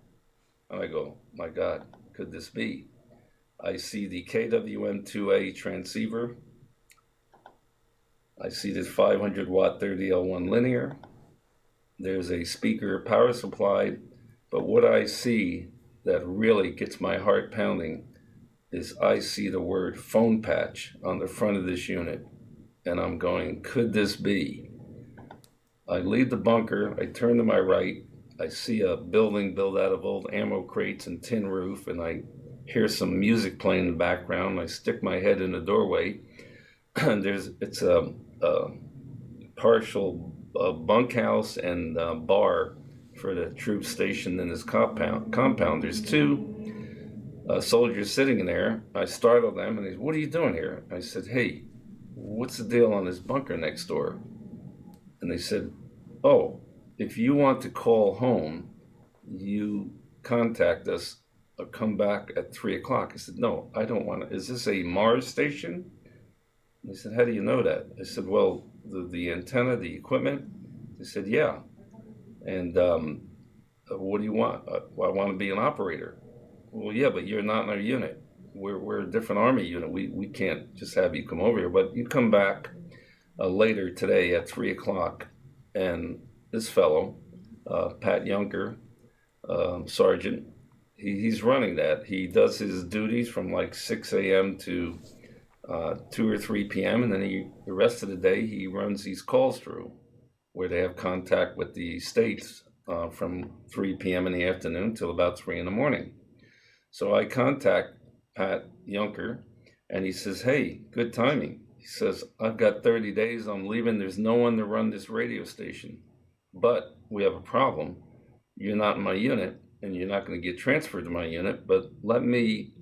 And I go, my God, could this be? I see the KWM2A transceiver. I see this 500 watt 30L1 linear. There's a speaker power supply, but what I see that really gets my heart pounding is I see the word phone patch on the front of this unit, and I'm going, could this be? I leave the bunker, I turn to my right, I see a building built out of old ammo crates and tin roof, and I hear some music playing in the background. I stick my head in the doorway, and it's a partial bunkhouse and bar for the troops stationed in this compound. There's two soldiers sitting in there. I startled them, and they said, what are you doing here? I said, hey, what's the deal on this bunker next door? And they said, oh, if you want to call home, you contact us or come back at 3 o'clock. I said, no, I don't want to. Is this a Mars station? They said, how do you know that? I said, well, the antenna, the equipment. They said, yeah. And what do you want? Well, I want to be an operator. Well, yeah, but you're not in our unit. We're a different Army unit. We can't just have you come over here. But you come back later today at 3 o'clock, and this fellow, Pat Yunker, Sergeant, he's running that. He does his duties from like 6 a.m. to 2 or 3 p.m. and then the rest of the day he runs these calls through where they have contact with the states from 3 p.m. in the afternoon till about 3 in the morning. So I contact Pat Yunker, and he says, hey, good timing. He says, I've got 30 days, I'm leaving, there's no one to run this radio station, but we have a problem. You're not in my unit, and you're not going to get transferred to my unit, but let me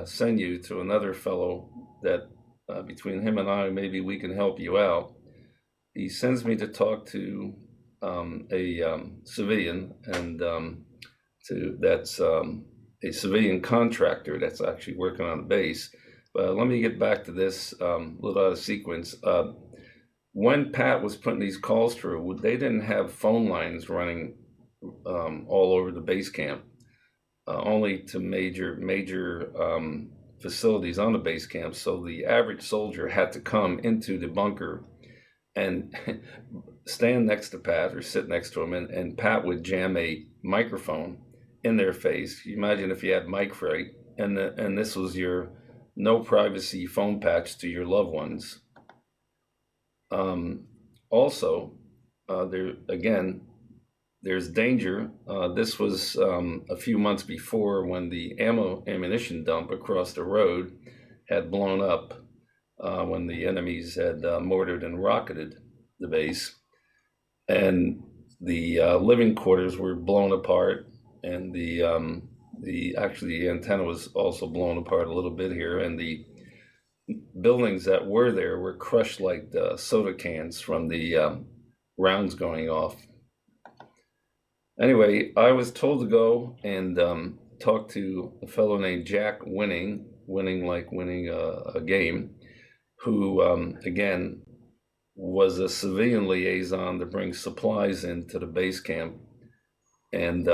send you to another fellow that between him and I, maybe we can help you out. He sends me to talk to a civilian, and that's a civilian contractor that's actually working on the base. But let me get back to this little out of sequence. When Pat was putting these calls through, they didn't have phone lines running all over the base camp, only to major facilities on the base camp. So the average soldier had to come into the bunker and stand next to Pat or sit next to him, and Pat would jam a microphone in their face. You imagine if you had mic freight, and this was your no privacy phone patch to your loved ones. Also, there's danger. This was a few months before when the ammunition dump across the road had blown up when the enemies had mortared and rocketed the base. And the living quarters were blown apart, and the antenna was also blown apart a little bit here, and the buildings that were there were crushed like soda cans from the rounds going off. Anyway, I was told to go and talk to a fellow named Jack winning like winning a game, who again was a civilian liaison to bring supplies into the base camp. And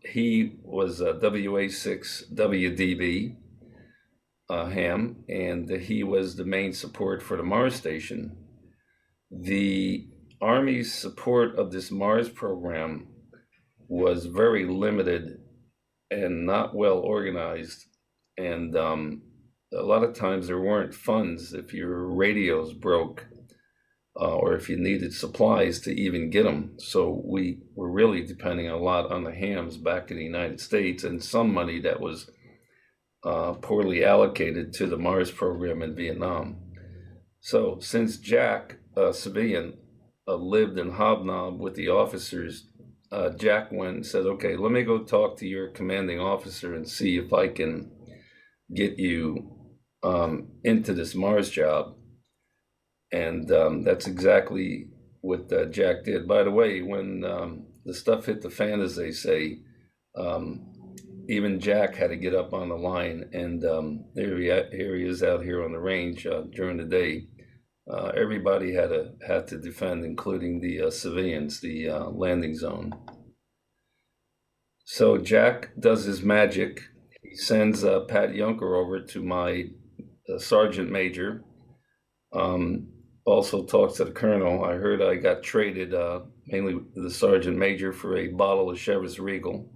he was a WA6 WDB ham, and he was the main support for the Mars station. The Army's support of this Mars program was very limited and not well organized. And a lot of times there weren't funds if your radios broke or if you needed supplies to even get them. So we were really depending a lot on the hams back in the United States, and some money that was poorly allocated to the Mars program in Vietnam. So since Jack, a civilian, lived and hobnobbed with the officers, Jack went and said, okay, let me go talk to your commanding officer and see if I can get you into this Mars job. And that's exactly what Jack did. By the way, when the stuff hit the fan, as they say, even Jack had to get up on the line, and here he is out here on the range during the day. Everybody had to defend, including the civilians, the landing zone. So Jack does his magic. He sends Pat Yunker over to my sergeant major. Also talks to the colonel. I heard I got traded, mainly the sergeant major, for a bottle of Chivas Regal.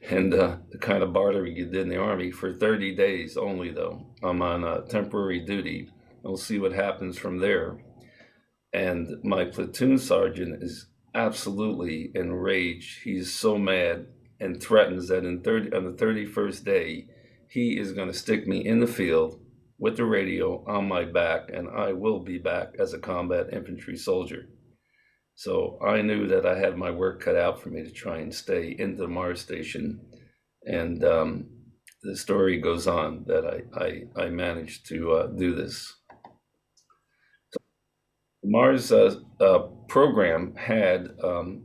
And the kind of bartering you did in the Army for 30 days only, though. I'm on temporary duty. We'll see what happens from there. And my platoon sergeant is absolutely enraged. He's so mad and threatens that on the 31st day, he is going to stick me in the field with the radio on my back, and I will be back as a combat infantry soldier. So I knew that I had my work cut out for me to try and stay in the Mars station. And the story goes on that I managed to do this. The Mars program had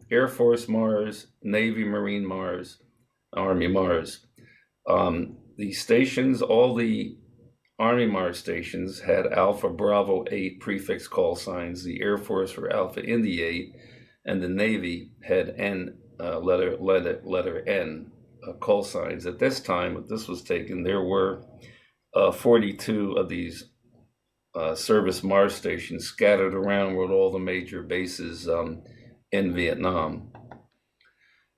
Air Force Mars, Navy Marine Mars, Army Mars. The stations, all the Army Mars stations had Alpha Bravo 8 prefix call signs. The Air Force for Alpha Indy 8, and the Navy had N letter N call signs. At this time, when this was taken, there were 42 of these service Mars stations scattered around with all the major bases in Vietnam.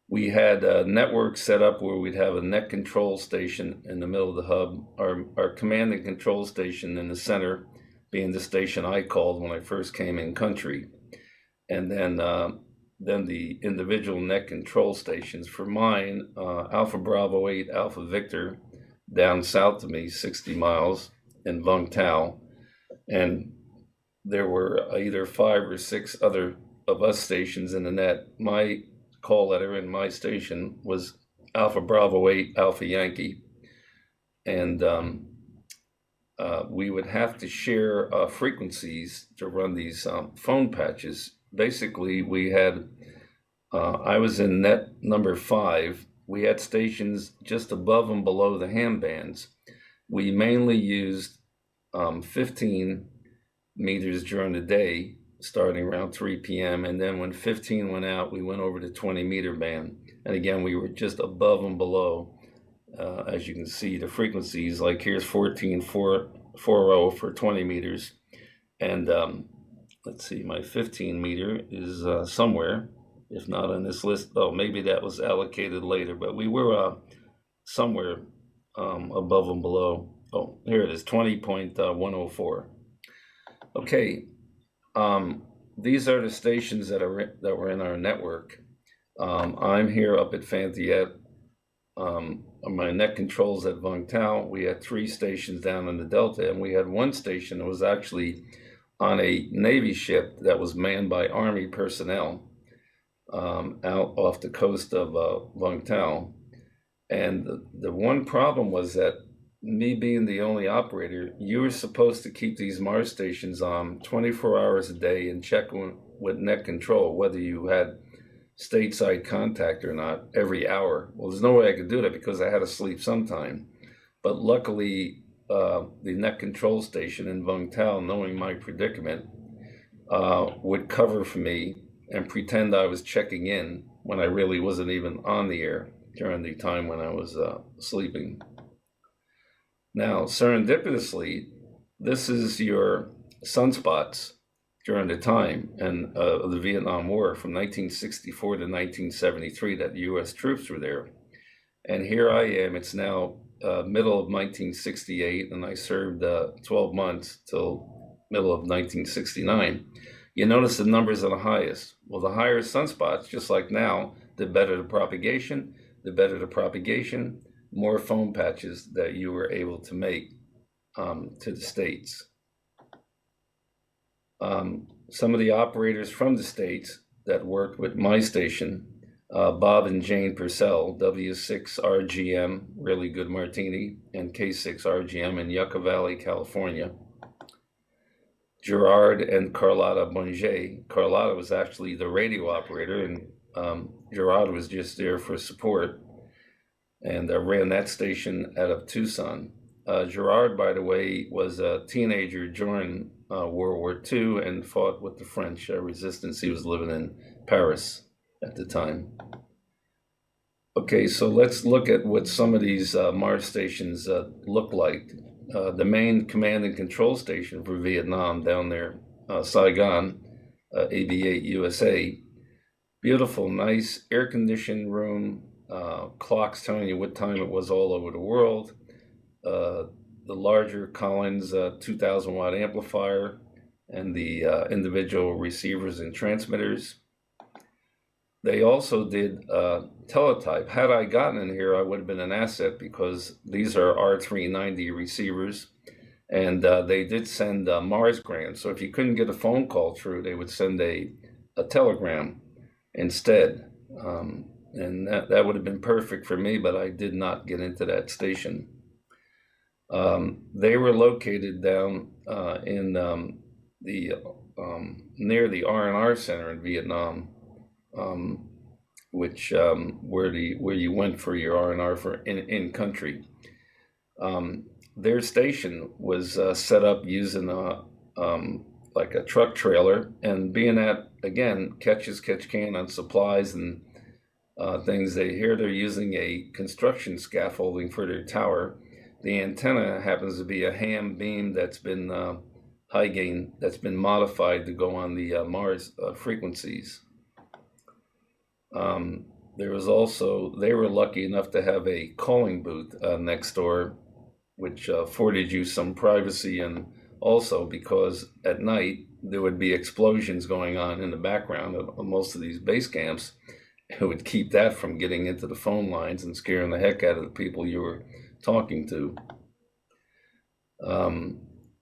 We had a network set up where we'd have a net control station in the middle of the hub, our command and control station in the center being the station I called when I first came in country. And then the individual net control stations. For mine, Alpha Bravo 8, Alpha Victor, down south of me, 60 miles in Vung Tau. And there were either 5 or 6 other of us stations in the net. My call letter in my station was Alpha Bravo 8, Alpha Yankee. And we would have to share frequencies to run these phone patches. Basically, we had, I was in net number 5. We had stations just above and below the ham bands. We mainly used 15 meters during the day, starting around 3 p.m. And then when 15 went out, we went over to 20 meter band. And again, we were just above and below. As you can see, the frequencies, like here's 14.40 for 20 meters. And let's see, my 15 meter is somewhere, if not on this list. Oh, maybe that was allocated later, but we were somewhere above and below. Oh, here it is, 20.104. Okay. These are the stations that were in our network. I'm here up at Fantayette. My net controls at Vung Tau. We had 3 stations down in the Delta, and we had 1 station that was actually on a Navy ship that was manned by Army personnel out off the coast of Vung Tau. And the one problem was that me being the only operator, you were supposed to keep these Mars stations on 24 hours a day and check with net control whether you had stateside contact or not every hour. Well, there's no way I could do that because I had to sleep sometime. But luckily, the net control station in Vung Tau, knowing my predicament, would cover for me and pretend I was checking in when I really wasn't even on the air during the time when I was sleeping. Now, serendipitously, this is your sunspots during the time of the Vietnam War from 1964 to 1973 that the U.S. troops were there. And here I am, it's now middle of 1968, and I served 12 months till middle of 1969. You notice the numbers are the highest. Well, the higher sunspots, just like now, the better the propagation. The better the propagation, more foam patches that you were able to make to the States. Some of the operators from the States that worked with my station, Bob and Jane Purcell, W6RGM, really good martini, and K6RGM in Yucca Valley, California. Gerard and Carlotta Bonget. Carlotta was actually the radio operator, and Gerard was just there for support, and ran that station out of Tucson. Gerard, by the way, was a teenager during World War II and fought with the French resistance. He was living in Paris at the time. Okay, so let's look at what some of these Mars stations look like. The main command and control station for Vietnam down there, Saigon, AB-8 USA. Beautiful, nice air-conditioned room, clocks telling you what time it was all over the world. The larger Collins 2,000 watt amplifier and the individual receivers and transmitters. They also did teletype. Had I gotten in here, I would have been an asset because these are R390 receivers, and they did send Mars grams. So if you couldn't get a phone call through, they would send a telegram instead. And that would have been perfect for me, but I did not get into that station. They were located down in near the R&R Center in Vietnam, which where you went for your R&R for in country. Their station was set up using like a truck trailer, and being that again catch can on supplies and things. They're using a construction scaffolding for their tower. The antenna happens to be a ham beam that's been high gain, that's been modified to go on the Mars frequencies. There was also, they were lucky enough to have a calling booth next door, which afforded you some privacy, and also because at night there would be explosions going on in the background of most of these base camps. It would keep that from getting into the phone lines and scaring the heck out of the people you were talking to.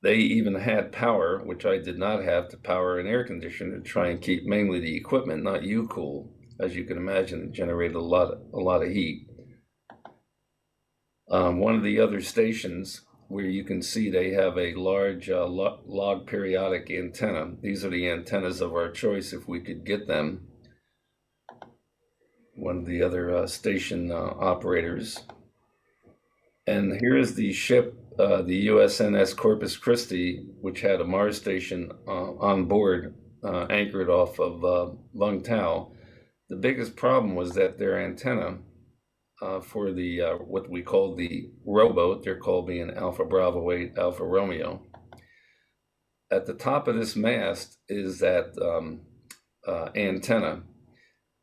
They even had power, which I did not have, to power an air conditioner to try and keep mainly the equipment, not you, cool. As you can imagine, it generated a lot of heat. One of the other stations where you can see they have a large log periodic antenna. These are the antennas of our choice if we could get them. One of the other station operators. And here is the ship, the USNS Corpus Christi, which had a Mars station on board, anchored off of Vung Tau. The biggest problem was that their antenna for the what we call the rowboat, they're called being Alpha Bravo 8 Alpha Romeo. At the top of this mast is that antenna,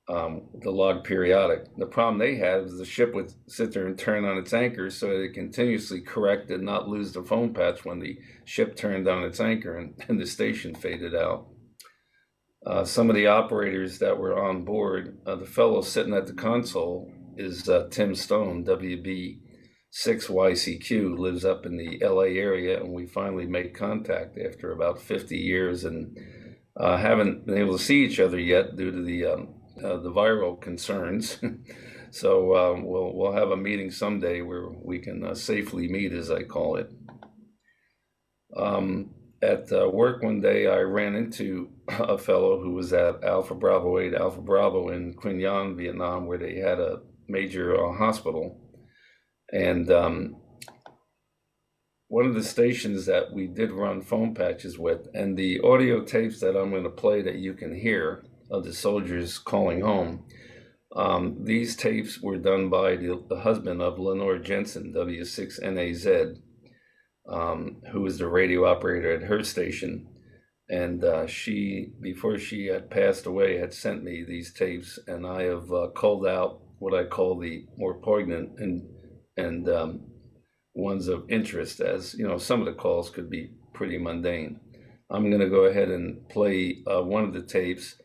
the log periodic. The problem they had was the ship would sit there and turn on its anchor so that it continuously correct and not lose the phone patch when the ship turned on its anchor and the station faded out. Some of the operators that were on board, the fellow sitting at the console is Tim Stone, WB6YCQ, lives up in the LA area, and we finally made contact after about 50 years and haven't been able to see each other yet due to the viral concerns. So we'll have a meeting someday where we can safely meet, as I call it. At work one day, I ran into a fellow who was at Alpha Bravo 8 Alpha Bravo in Quy Nhon, Vietnam, where they had a major hospital. And one of the stations that we did run phone patches with, and the audio tapes that I'm going to play that you can hear of the soldiers calling home, these tapes were done by the husband of Lenore Jensen, W6NAZ, who was the radio operator at her station. And she, before she had passed away, had sent me these tapes, and I have culled out what I call the more poignant and ones of interest, as you know, some of the calls could be pretty mundane. I'm going to go ahead and play one of the tapes.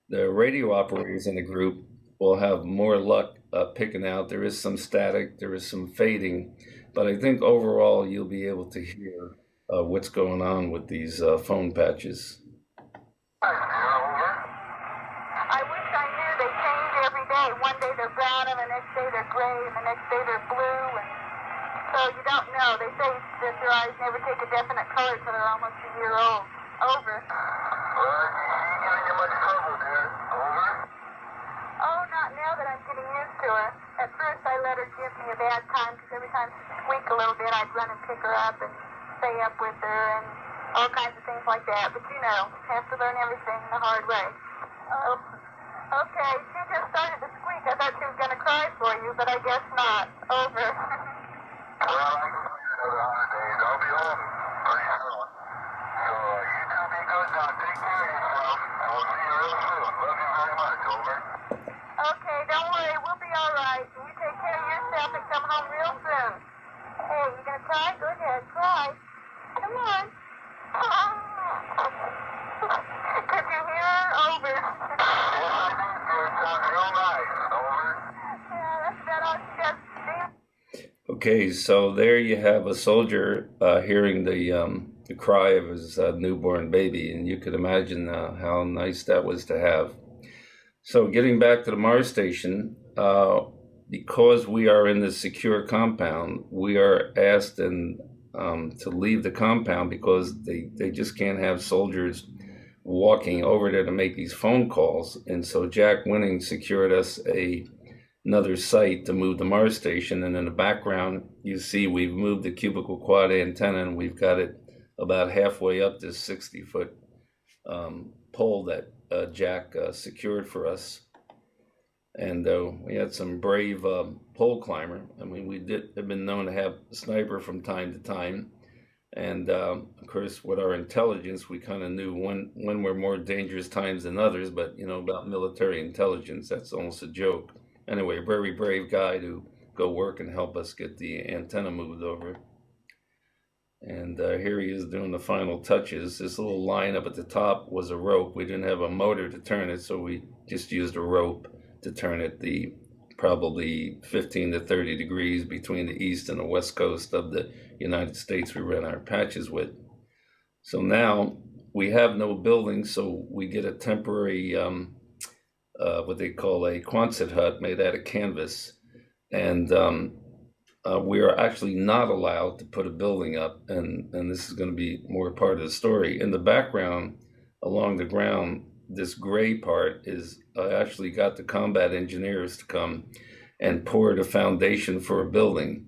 The radio operators in the group will have more luck picking out. There is some static, there is some fading, but I think overall you'll be able to hear what's going on with these phone patches. I wish I knew they change every day. One day they're brown, and the next day they're gray, and the next day they're blue, and so you don't know. They say that their eyes never take a definite color until they're almost a year old. Over. Well, you giving you much trouble, dear. Over. Oh, not now that I'm getting used to her. At first I let her give me a bad time, because every time she'd squeak a little bit, I'd run and pick her up and stay up with her and all kinds of things like that. But you know, have to learn everything the hard way. Oh, okay, she just started to squeak. I thought she was going to cry for you, but I guess not. Over. Well, I can wait another 100 days. I'll be home pretty soon. So you two be good now. Take care of yourself, and we'll see you real soon. Love you very much. Over. Okay, don't worry. We'll be all right. You take care of yourself and come home real soon. Hey, you going to cry? Go ahead. Cry. Come on. Could you hear her? Over. Yes, I did, dear. It sounds real nice. Over. Yeah, that's about all she does. Okay, so there you have a soldier hearing the cry of his newborn baby, and you could imagine how nice that was to have. So getting back to the Mars station, because we are in the secure compound, we are asked to leave the compound because they just can't have soldiers walking over there to make these phone calls. And so Jack Winning secured us another site to move the Mars station. And in the background, you see we've moved the cubicle quad antenna, and we've got it about halfway up this 60-foot pole that Jack secured for us. And we had some brave pole climber. I mean, we have been known to have a sniper from time to time. And of course, with our intelligence, we kind of knew when were more dangerous times than others. But, you know, about military intelligence, that's almost a joke. Anyway, a very brave guy to go work and help us get the antenna moved over. And here he is doing the final touches. This little line up at the top was a rope. We didn't have a motor to turn it, so we just used a rope to turn it the probably 15 to 30 degrees between the east and the west coast of the United States we ran our patches with. So now we have no building, so we get a temporary, what they call a Quonset hut made out of canvas. And we are actually not allowed to put a building up, and this is going to be more part of the story. In the background, along the ground, this gray part is, I actually got the combat engineers to come and pour the foundation for a building,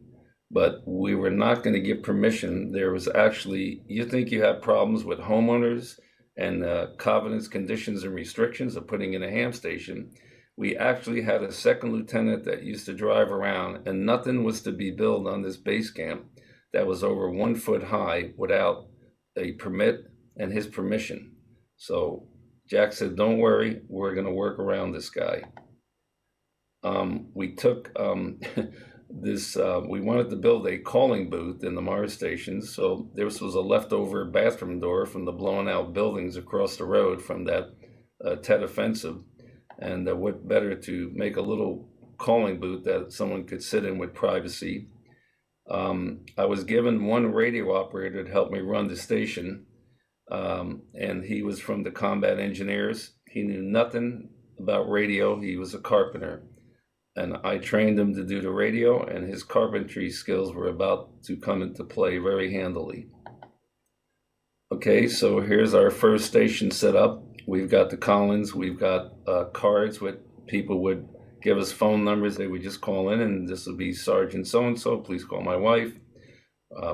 but we were not going to give permission. There was actually, you think you have problems with homeowners and covenants, conditions, and restrictions of putting in a ham station. We actually had a second lieutenant that used to drive around, and nothing was to be built on this base camp that was over 1 foot high without a permit and his permission. So Jack said, don't worry, we're going to work around this guy. We took this, we wanted to build a calling booth in the Mars station. So this was a leftover bathroom door from the blown out buildings across the road from that Tet offensive. And what better to make a little calling booth that someone could sit in with privacy. I was given one radio operator to help me run the station. And he was from the combat engineers. He knew nothing about radio. He was a carpenter. And I trained him to do the radio, and his carpentry skills were about to come into play very handily. Okay, so here's our first station set up. We've got the Collins, we've got cards with people would give us phone numbers. They would just call in, and this would be Sergeant so-and-so, please call my wife.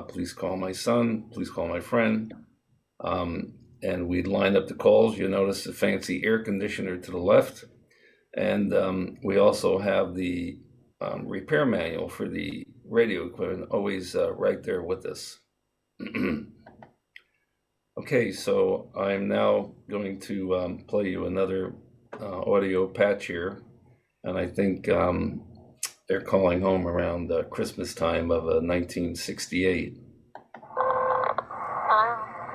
please call my son, please call my friend. And we'd line up the calls. You notice the fancy air conditioner to the left. And we also have the repair manual for the radio equipment always right there with us. Okay, so I'm now going to play you another audio patch here. And I think they're calling home around Christmas time of 1968.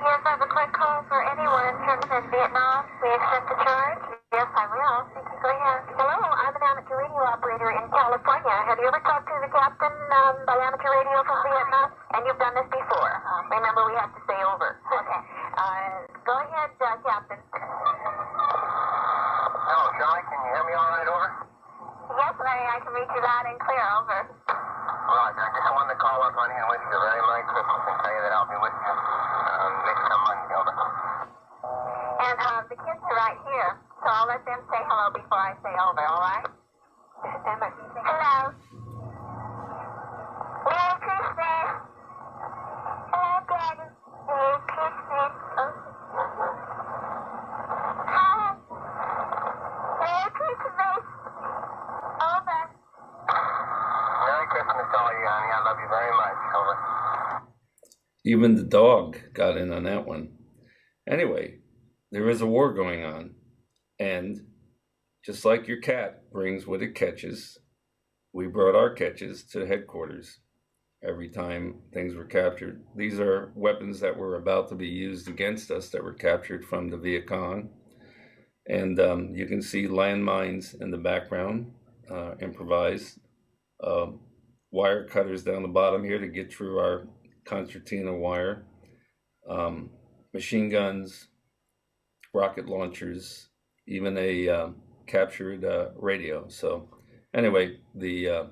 Yes, I have a quick call for anyone in terms of Vietnam. We accept the charge. Yes, I will. Thank you. Go ahead. Hello, I'm an amateur radio operator in California. Have you ever talked to the captain by amateur radio from Vietnam? And you've done this before. Remember, we have to say over. Okay. Go ahead, Captain. Hello, Charlie. Can you hear me all right, over? Yes, Larry, I can reach you loud and clear. Over. Right, I just wanted to call up on here and wish you a very Merry Christmas and tell you that I'll be with you next Monday, over. And the kids are right here, so I'll let them say hello before I say over, all right? Hello. Merry Christmas. Hello, Daddy. Merry Christmas. Oh. Hi. Merry Christmas. Over. Merry Christmas to all you, honey. I love you very much, over. Even the dog got in on that one. Anyway, there is a war going on, and just like your cat brings what it catches, we brought our catches to headquarters every time things were captured. These are weapons that were about to be used against us that were captured from the Viet Cong. And you can see landmines in the background, improvised, wire cutters down the bottom here to get through our concertina wire, machine guns, rocket launchers, even a captured radio. So anyway, the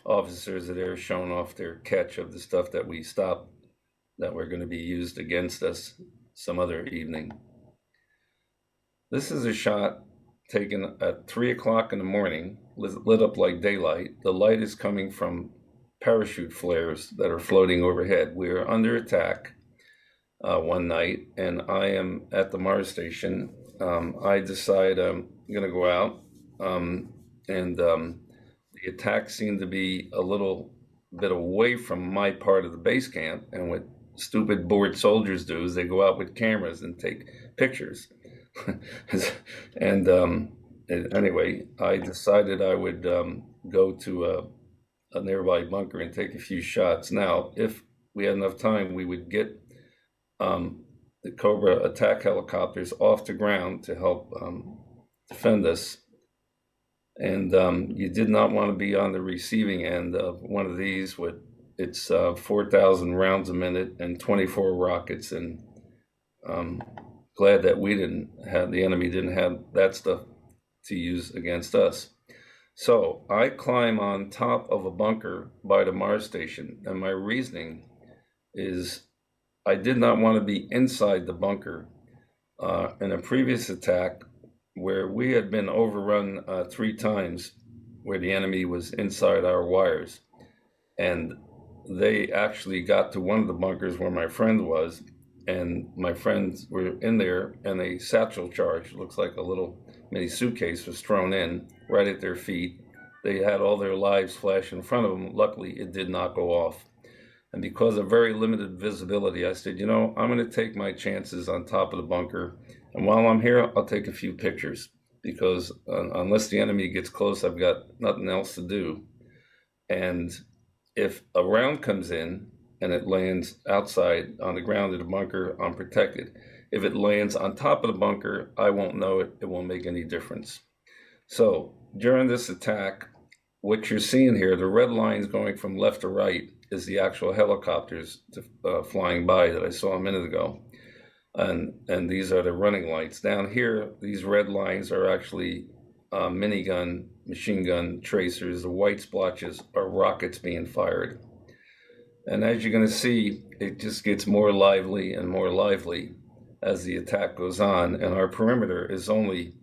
officers are there showing off their catch of the stuff that we stopped that were going to be used against us some other evening. This is a shot taken at 3 o'clock in the morning, lit up like daylight. The light is coming from parachute flares that are floating overhead. We are under attack one night, and I am at the Mars station. I decide I'm going to go out, and the attack seemed to be a little bit away from my part of the base camp. And what stupid bored soldiers do is they go out with cameras and take pictures. And anyway, I decided I would go to a nearby bunker and take a few shots. Now, if we had enough time, we would get the Cobra attack helicopters off the ground to help defend us. And you did not want to be on the receiving end of one of these with its 4,000 rounds a minute and 24 rockets. And glad that we didn't have, the enemy didn't have that stuff to use against us. So I climb on top of a bunker by the Mars station, and my reasoning is I did not want to be inside the bunker. In a previous attack where we had been overrun 3 times, where the enemy was inside our wires, and they actually got to one of the bunkers where my friend was, and my friends were in there, and a satchel charge, looks like a little mini suitcase, was thrown in right at their feet. They had all their lives flash in front of them. Luckily, it did not go off. And because of very limited visibility, I said, you know, I'm going to take my chances on top of the bunker. And while I'm here, I'll take a few pictures, because unless the enemy gets close, I've got nothing else to do. And if a round comes in and it lands outside on the ground of the bunker, I'm protected. If it lands on top of the bunker, I won't know it. It won't make any difference. So during this attack, what you're seeing here, the red lines going from left to right, is the actual helicopters flying by that I saw a minute ago. And these are the running lights. Down here, these red lines are actually minigun, machine gun tracers. The white splotches are rockets being fired. And as you're going to see, it just gets more lively and more lively as the attack goes on. And our perimeter is only,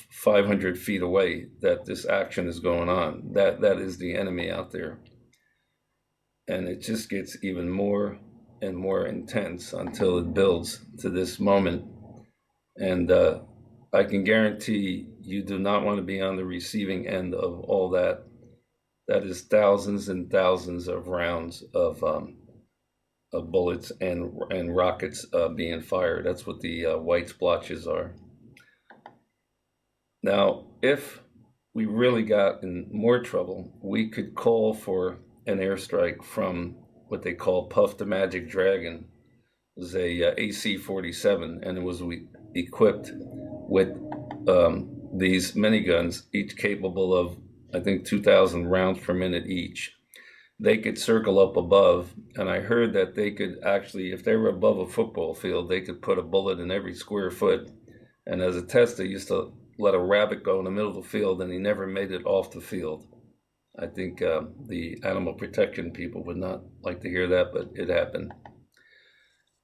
500 feet away that this action is going on. That is the enemy out there. and it just gets even more and more intense until it builds to this moment. And I can guarantee you do not want to be on the receiving end of all that. That is thousands and thousands of rounds of bullets and rockets being fired. That's what the white splotches are. Now, if we really got in more trouble, we could call for an airstrike from what they call Puff the Magic Dragon. It was a AC-47, and it was equipped with these miniguns, each capable of, I think, 2,000 rounds per minute each. They could circle up above, and I heard that they could actually, if they were above a football field, they could put a bullet in every square foot. And as a test, they used to let a rabbit go in the middle of the field, and he never made it off the field. I think the animal protection people would not like to hear that, but it happened.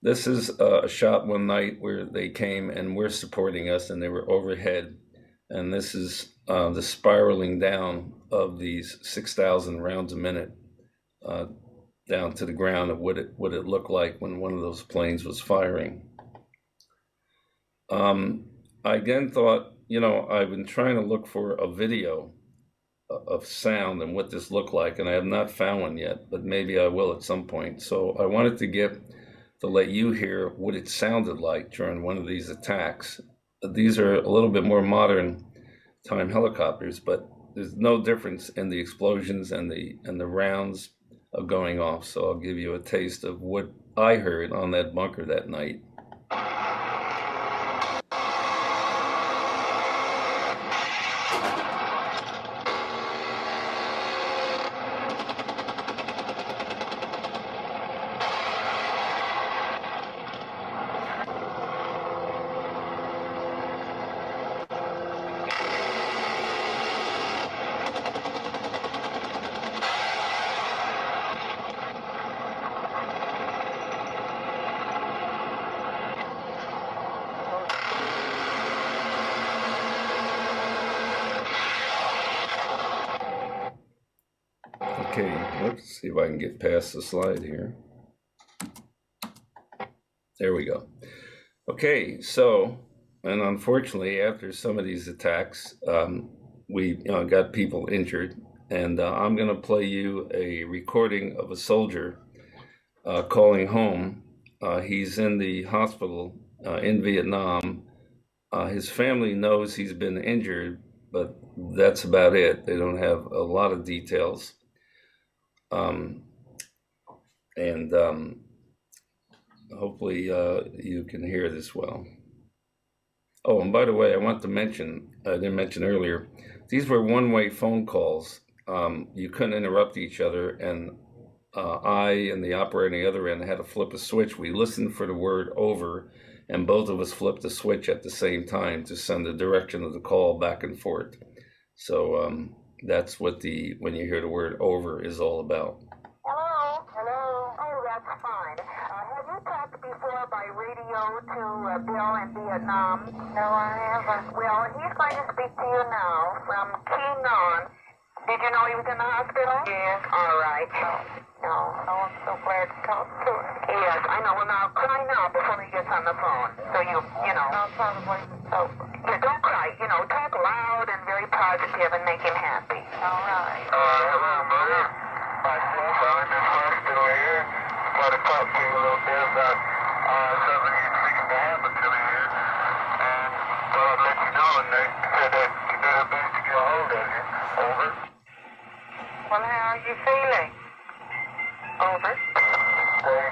This is a shot one night where they came and were supporting us, and they were overhead. And this is the spiraling down of these 6,000 rounds a minute down to the ground of what it looked like when one of those planes was firing. I again thought, I've been trying to look for a video of sound and what this looked like, and I have not found one yet, but maybe I will at some point. So I wanted to let you hear what it sounded like during one of these attacks. These are a little bit more modern time helicopters, but there's no difference in the explosions and the rounds of going off. So I'll give you a taste of what I heard on that bunker that night. Okay, let's see if I can get past the slide here. There we go. Okay, so, and unfortunately, after some of these attacks, we got people injured, and I'm going to play you a recording of a soldier calling home. He's in the hospital in Vietnam. His family knows he's been injured, but that's about it. They don't have a lot of details. Hopefully you can hear this well. Oh, and by the way, I want to mention, I didn't mention earlier, these were one-way phone calls. You couldn't interrupt each other, and I and the operator on the other end had to flip a switch. We listened for the word over, and both of us flipped the switch at the same time to send the direction of the call back and forth. So that's what when you hear the word over is all about. Hello. Oh, that's fine. Have you talked before by radio to Bill in Vietnam? No, I haven't. Well, he's going to speak to you now from Key Non. Did you know he was in the hospital? Yes. All right. No, I'm so glad to talk to him. Yes, I know. Well, now cry now before he gets on the phone. So you know. I'll probably. So, yeah, don't cry. Talk loud and very positive and make him happy. All right. Hello, mother. Myself, I'm in the hospital here. Want to talk to you a little bit about something you think to happen to me here. And thought I'd let you know, and they said that you did her best to get a hold of you. Over. Well, how are you feeling? Over. They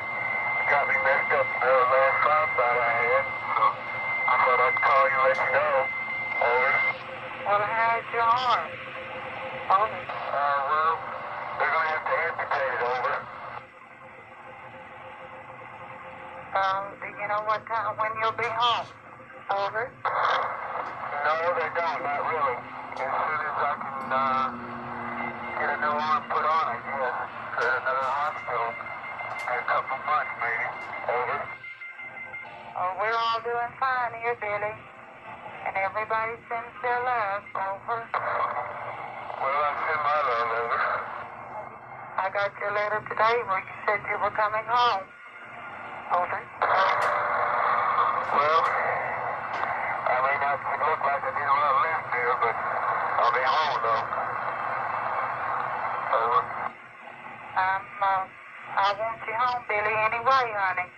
got me messed up the last firefight I had, so I thought I'd call you and let you know. Over. Well, how's your arm? Over. Well, they're going to have to amputate it. Over. Do you know what time, when you'll be home? Over. No, they don't, not really. As soon as I can get a new arm put on, I guess, at another hospital in a couple months, maybe. Over. Oh, we're all doing fine here, Billy. And everybody sends their love. Over. Well, I send my love over. I got your letter today where you said you were coming home. Over. Well, I may not look like I did a lot left there, but I'll be home though. Over. I want you home, Billy, anyway, honey.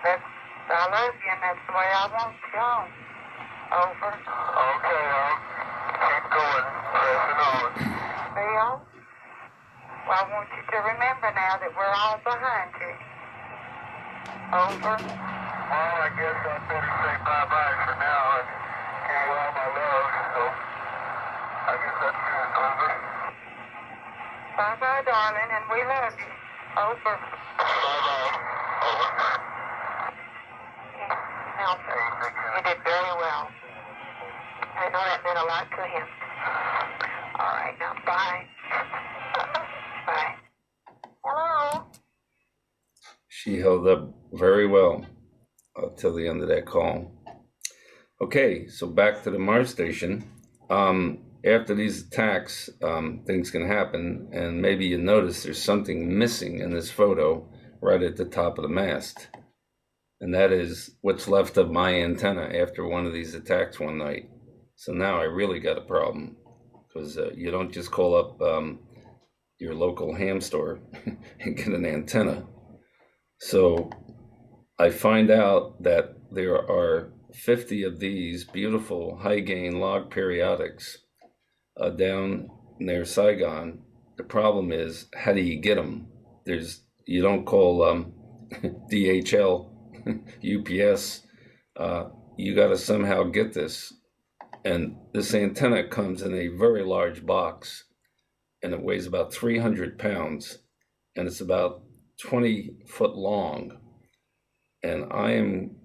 I love you, and that's the way I want you home. Over. Okay, I'll keep going, pressing on. Bill? Well, I want you to remember now that we're all behind you. Over. Well, I guess I'd better say bye-bye for now and give you all my love, so I guess that's it, over. Bye-bye, darling, and we love you. Over. Bye-bye. Over. Nelson, you did very well. I know that meant a lot to him. All right, now, bye. Bye. Hello? She held up very well till the end of that call. Okay, so back to the Mars station. After these attacks, things can happen, and maybe you notice there's something missing in this photo right at the top of the mast. And that is what's left of my antenna after one of these attacks one night. So now I really got a problem, because you don't just call up your local ham store and get an antenna. So I find out that there are 50 of these beautiful high gain log periodics down near Saigon. The problem is, how do you get them? You don't call DHL, UPS. You got to somehow get this. And this antenna comes in a very large box, and it weighs about 300 pounds, and it's about 20 foot long. And I am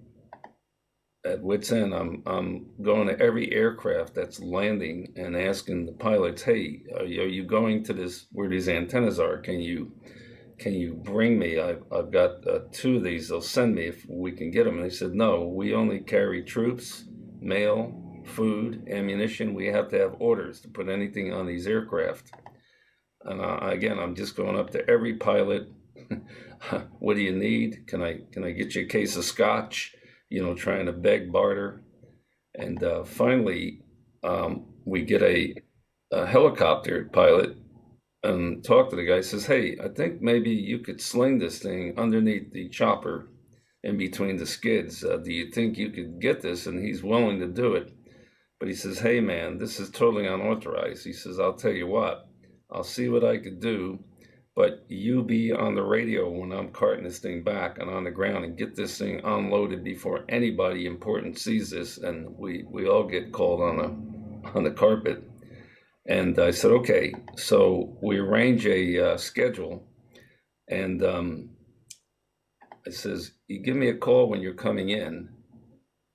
at wit's end. I'm going to every aircraft that's landing and asking the pilots, hey, are you going to this, where these antennas are? Can you bring me? I've got 2 of these. They'll send me if we can get them. And they said, no, we only carry troops, mail, food, ammunition. We have to have orders to put anything on these aircraft. And again, I'm just going up to every pilot. What do you need? Can I get you a case of scotch? Trying to beg, barter. And finally, we get a helicopter pilot and talk to the guy. Says, hey, I think maybe you could sling this thing underneath the chopper in between the skids. Do you think you could get this? And he's willing to do it. But he says, hey, man, this is totally unauthorized. He says, I'll tell you what, I'll see what I could do, but you be on the radio when I'm carting this thing back and on the ground, and get this thing unloaded before anybody important sees this, and we all get called on the carpet. And I said, okay. So we arrange a schedule, and I says, you give me a call when you're coming in.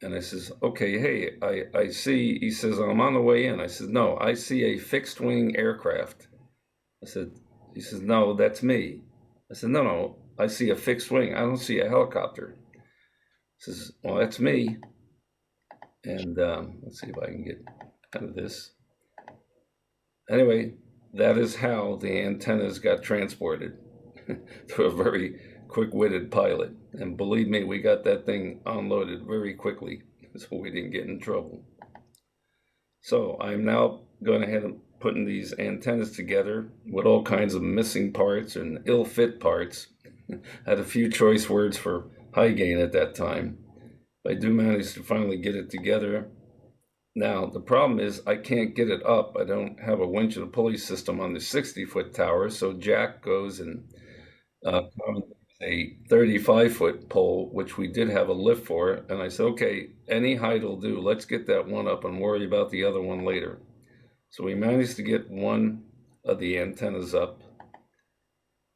And I says, okay, hey, I see, he says, I'm on the way in. I said, no, I see a fixed wing aircraft. He says, no, that's me. I said, no, I see a fixed wing. I don't see a helicopter. He says, well, that's me. And let's see if I can get out of this. Anyway, that is how the antennas got transported to a very quick-witted pilot. And believe me, we got that thing unloaded very quickly, so we didn't get in trouble. So I'm now going ahead and putting these antennas together with all kinds of missing parts and ill-fit parts. I had a few choice words for high gain at that time. I do manage to finally get it together. Now, the problem is I can't get it up. I don't have a winch and a pulley system on the 60-foot tower, so Jack goes and a 35-foot pole, which we did have a lift for. And I said, okay, any height will do. Let's get that one up and worry about the other one later. So we managed to get one of the antennas up.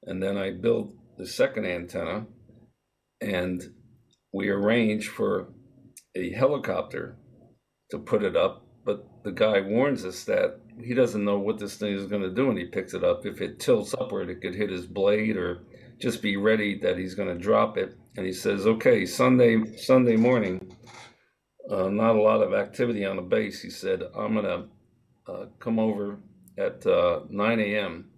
And then I built the second antenna, and we arranged for a helicopter to put it up. But the guy warns us that he doesn't know what this thing is going to do when he picks it up. If it tilts upward, it could hit his blade, or just be ready that he's going to drop it. And he says, okay, Sunday morning, not a lot of activity on the base. He said, I'm going to come over at 9 a.m.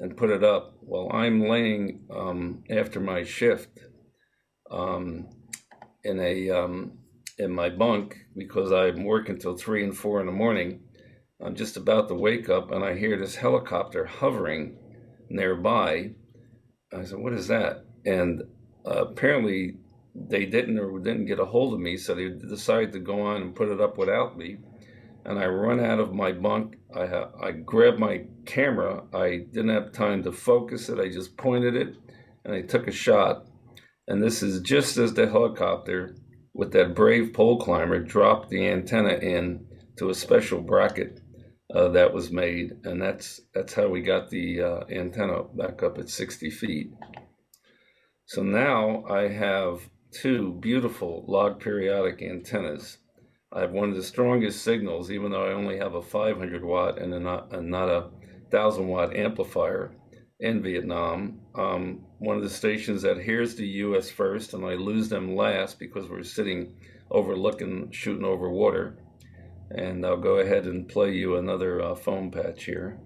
and put it up. Well, I'm laying after my shift in my bunk because I'm working till 3 and 4 in the morning. I'm just about to wake up and I hear this helicopter hovering nearby. I said, "What is that?" And apparently they didn't get a hold of me, so they decided to go on and put it up without me. And I run out of my bunk. I grabbed my camera. I didn't have time to focus it. I just pointed it and I took a shot. And this is just as the helicopter with that brave pole climber dropped the antenna in to a special bracket that was made. And that's how we got the antenna back up at 60 feet. So now I have two beautiful log periodic antennas. I have one of the strongest signals, even though I only have a 500 watt and not a 1,000 watt amplifier in Vietnam. One of the stations that hears the US first, and I lose them last because we're sitting overlooking, shooting over water. And I'll go ahead and play you another foam patch here.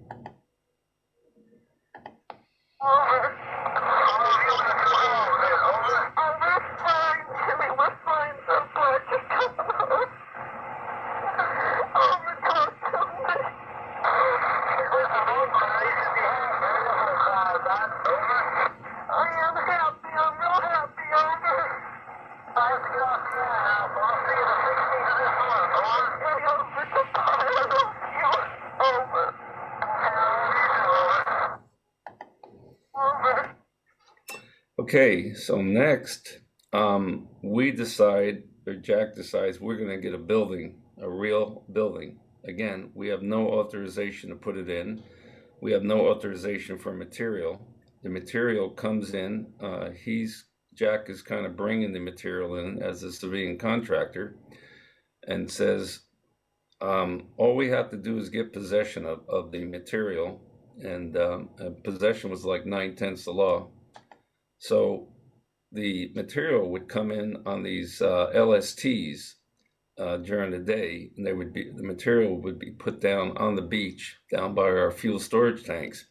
Okay, so next, Jack decides we're going to get a building, a real building. Again, we have no authorization to put it in. We have no authorization for material. The material comes in. Jack is kind of bringing the material in as a civilian contractor and says, all we have to do is get possession of the material. And possession was like 9/10 the law. So the material would come in on these LSTs during the day, and the material would be put down on the beach, down by our fuel storage tanks,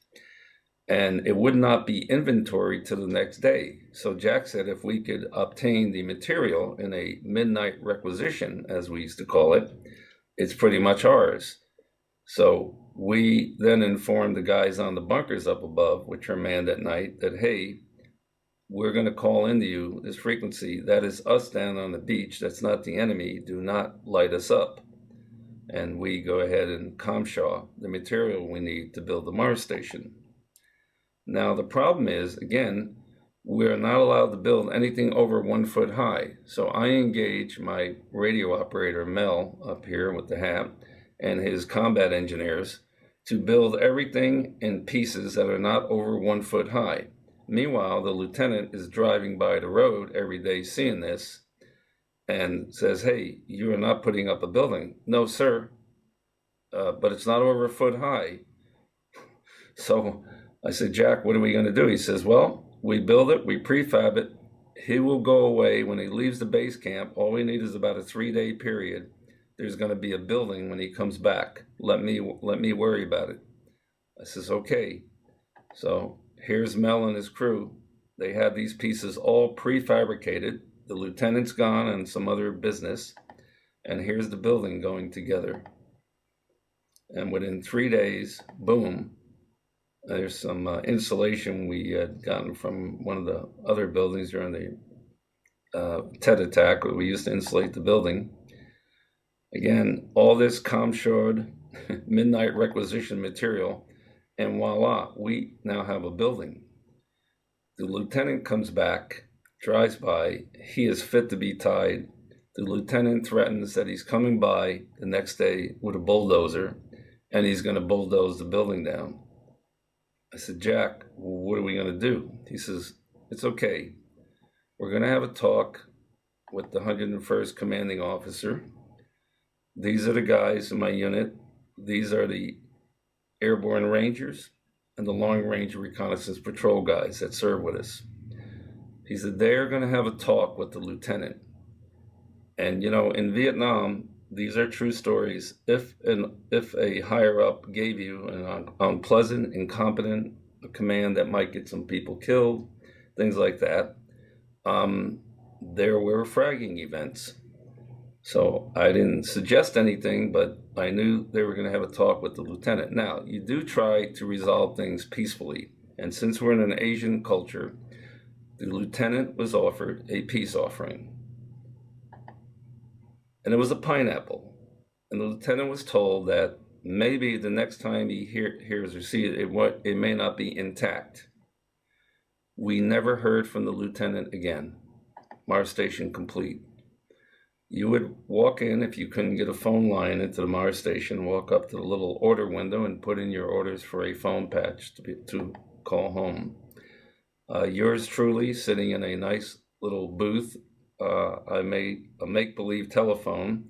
and it would not be inventoried till the next day. So Jack said if we could obtain the material in a midnight requisition, as we used to call it, it's pretty much ours. So we then informed the guys on the bunkers up above, which are manned at night, that, hey, we're going to call into you this frequency. That is us down on the beach. That's not the enemy. Do not light us up. And we go ahead and ComShaw the material we need to build the Mars station. Now, the problem is, again, we're not allowed to build anything over 1 foot high. So I engage my radio operator, Mel, up here with the hat, and his combat engineers to build everything in pieces that are not over 1 foot high. Meanwhile, the lieutenant is driving by the road every day seeing this and says, hey, you are not putting up a building. No, sir, but it's not over 1 foot high. So I said, Jack, what are we going to do? He says, well, we build it, we prefab it. He will go away when he leaves the base camp. All we need is about a 3-day period. There's going to be a building when he comes back. Let me worry about it. I says, okay. So here's Mel and his crew. They have these pieces all prefabricated. The lieutenant's gone on some other business. And here's the building going together. And within 3 days, boom, there's some insulation we had gotten from one of the other buildings during the Tet attack, where we used to insulate the building. Again, all this ComShawed midnight requisition material, and voila, we now have a building. The lieutenant comes back, drives by, he is fit to be tied. The lieutenant threatens that he's coming by the next day with a bulldozer, and he's going to bulldoze the building down. I said, Jack, what are we going to do? He says, it's okay. We're going to have a talk with the 101st commanding officer. These are the guys in my unit. These are the airborne rangers and the long range reconnaissance patrol guys that serve with us. He said, they're going to have a talk with the lieutenant. And, you know, in Vietnam, these are true stories. If a higher up gave you an unpleasant, incompetent, a command that might get some people killed, things like that. There were fragging events. So I didn't suggest anything, but I knew they were going to have a talk with the lieutenant. Now, you do try to resolve things peacefully. And since we're in an Asian culture, the lieutenant was offered a peace offering. And it was a pineapple. And the lieutenant was told that maybe the next time he hears or sees it, it may not be intact. We never heard from the lieutenant again. Mars station complete. You would walk in, if you couldn't get a phone line into the Mars station, walk up to the little order window and put in your orders for a phone patch to call home. Yours truly, sitting in a nice little booth. I made a make-believe telephone,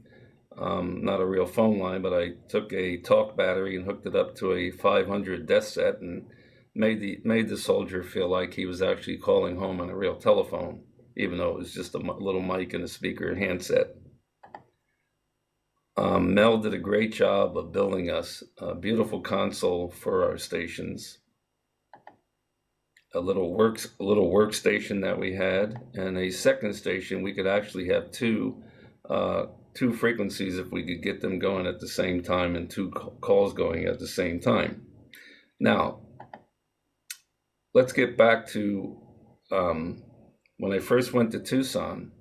not a real phone line, but I took a talk battery and hooked it up to a 500 desk set and made the soldier feel like he was actually calling home on a real telephone, even though it was just a little mic and a speaker and handset. Mel did a great job of building us a beautiful console for our stations, a little workstation that we had, and a second station. We could actually have two frequencies if we could get them going at the same time, and two calls going at the same time. Now, let's get back to when I first went to Tucson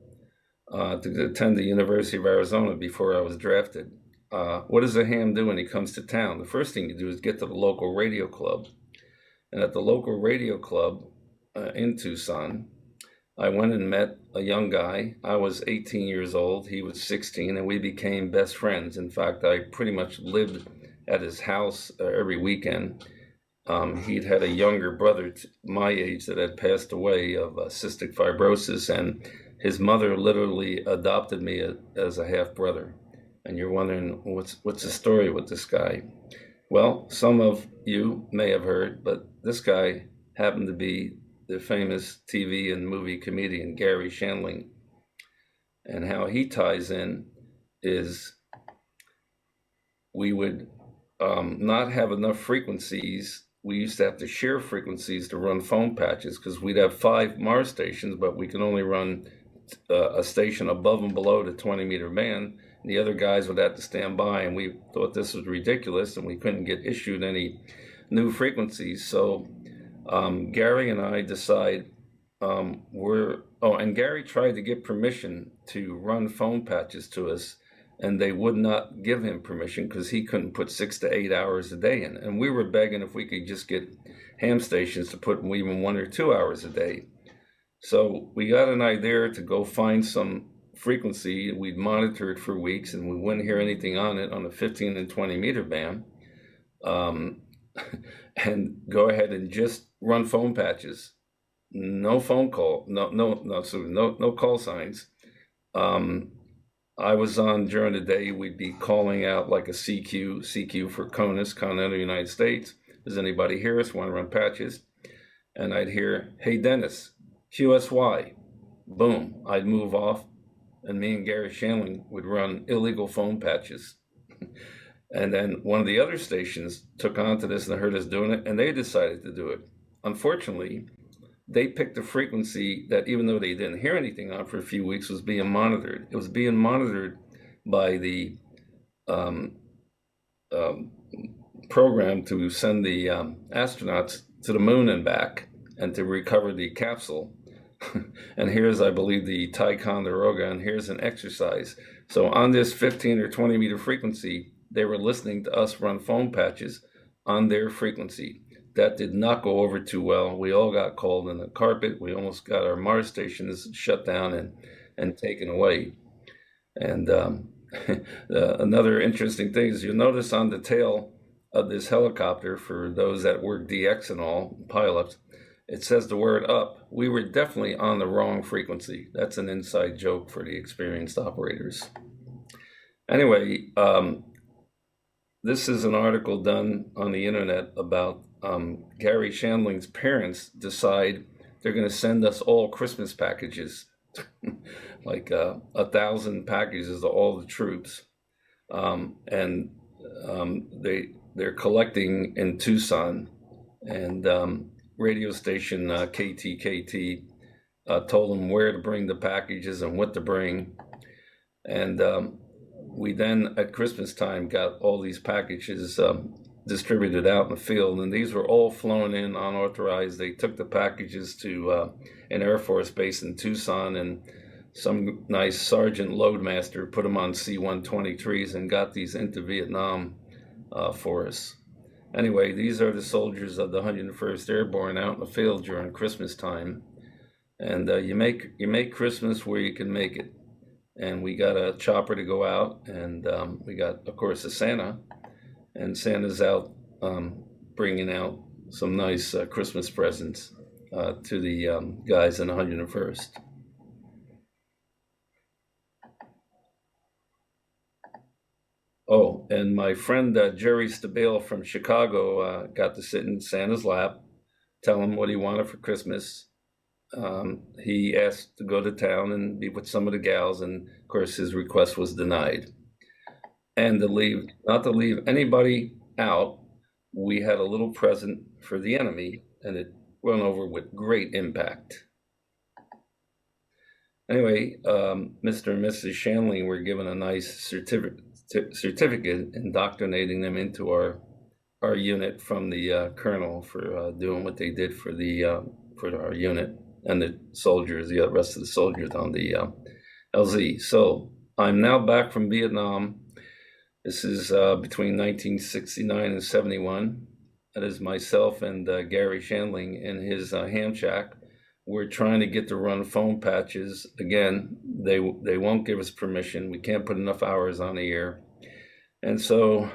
to attend the University of Arizona before I was drafted. What does a ham do when he comes to town? The first thing you do is get to the local radio club. And at the local radio club in Tucson, I went and met a young guy. I was 18 years old, he was 16, and we became best friends. In fact, I pretty much lived at his house every weekend. He'd had a younger brother my age that had passed away of cystic fibrosis, and his mother literally adopted me as a half brother. And you're wondering, what's the story with this guy? Well, some of you may have heard, but this guy happened to be the famous TV and movie comedian Gary Shandling. And how he ties in is we would not have enough frequencies. We used to have to share frequencies to run phone patches because we'd have 5 Mars stations, but we could only run a station above and below the 20-meter band. And the other guys would have to stand by, and we thought this was ridiculous, and we couldn't get issued any new frequencies. So Gary and I decide and Gary tried to get permission to run phone patches to us, and they would not give him permission because he couldn't put 6 to 8 hours a day in. And we were begging if we could just get ham stations to put even 1 or 2 hours a day. So we got an idea to go find some frequency. We'd monitor it for weeks, and we wouldn't hear anything on it on the 15 and 20 meter band. And go ahead and just run phone patches. No phone call, no call signs. I was on during the day. We'd be calling out like a CQ for CONUS, Continental United States. Does anybody hear us? Want to run patches? And I'd hear, hey Dennis, QSY. Boom, I'd move off, and me and Gary Shandling would run illegal phone patches. And then one of the other stations took on to this and heard us doing it, and they decided to do it. Unfortunately, they picked a frequency that, even though they didn't hear anything on for a few weeks, was being monitored. It was being monitored by the program to send the astronauts to the moon and back and to recover the capsule. And here's, I believe, the Ticonderoga, and here's an exercise. So on this 15 or 20 meter frequency, they were listening to us run phone patches on their frequency. That did not go over too well. We all got called in the carpet. We almost got our Mars stations shut down and taken away. And another interesting thing is you'll notice on the tail of this helicopter, for those that work DX and all, pilots, it says the word up. We were definitely on the wrong frequency. That's an inside joke for the experienced operators. Anyway, this is an article done on the internet about Gary Shandling's parents decide they're going to send us all Christmas packages, like 1,000 packages to all the troops. And they're collecting in Tucson and radio station KTKT told them where to bring the packages and what to bring. And we then, at Christmas time, got all these packages distributed out in the field, and these were all flown in unauthorized. They took the packages to an Air Force base in Tucson, and some nice sergeant loadmaster put them on C-123s and got these into Vietnam for us. Anyway, these are the soldiers of the 101st Airborne out in the field during Christmas time, and you make Christmas where you can make it. And we got a chopper to go out, and we got, of course, a Santa, and Santa's out bringing out some nice Christmas presents to the guys in the 101st. Oh, and my friend Jerry Stabile from Chicago got to sit in Santa's lap, tell him what he wanted for Christmas. He asked to go to town and be with some of the gals, and of course his request was denied. And not to leave anybody out, we had a little present for the enemy, and it went over with great impact. Anyway, Mr. and Mrs. Shanley were given a nice certificate indoctrinating them into our unit from the colonel for doing what they did for our unit and the soldiers, the rest of the soldiers on the LZ. So I'm now back from Vietnam. This is between 1969 and 71. That is myself and Gary Shandling in his ham shack. We're trying to get to run foam patches. Again, they won't give us permission. We can't put enough hours on the air. And so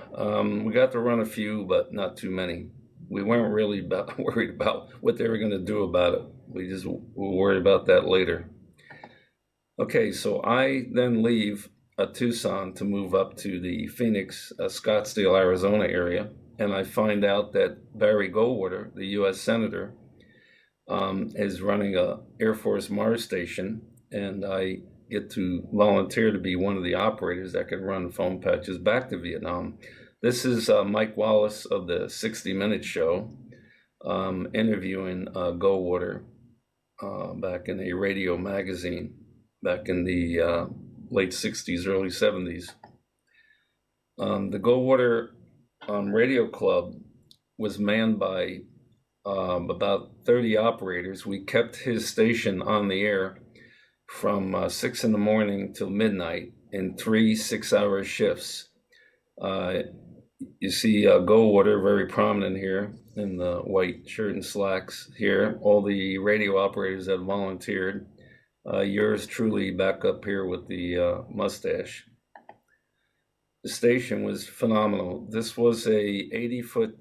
we got to run a few, but not too many. We weren't really worried about what they were going to do about it. We just were worried about that later. Okay, so I then leave Tucson to move up to the Phoenix, Scottsdale, Arizona area. And I find out that Barry Goldwater, the U.S. Senator, is running a Air Force Mars station, and I get to volunteer to be one of the operators that can run foam patches back to Vietnam. This is Mike Wallace of the 60 Minutes show interviewing Goldwater back in a radio magazine back in the late 60s, early 70s. The Goldwater Radio Club was manned by about 30 operators. We kept his station on the air from 6 in the morning till midnight in 3 6-hour shifts. You see Goldwater very prominent here in the white shirt and slacks here. All the radio operators that volunteered. Yours truly back up here with the mustache. The station was phenomenal. This was a 80-foot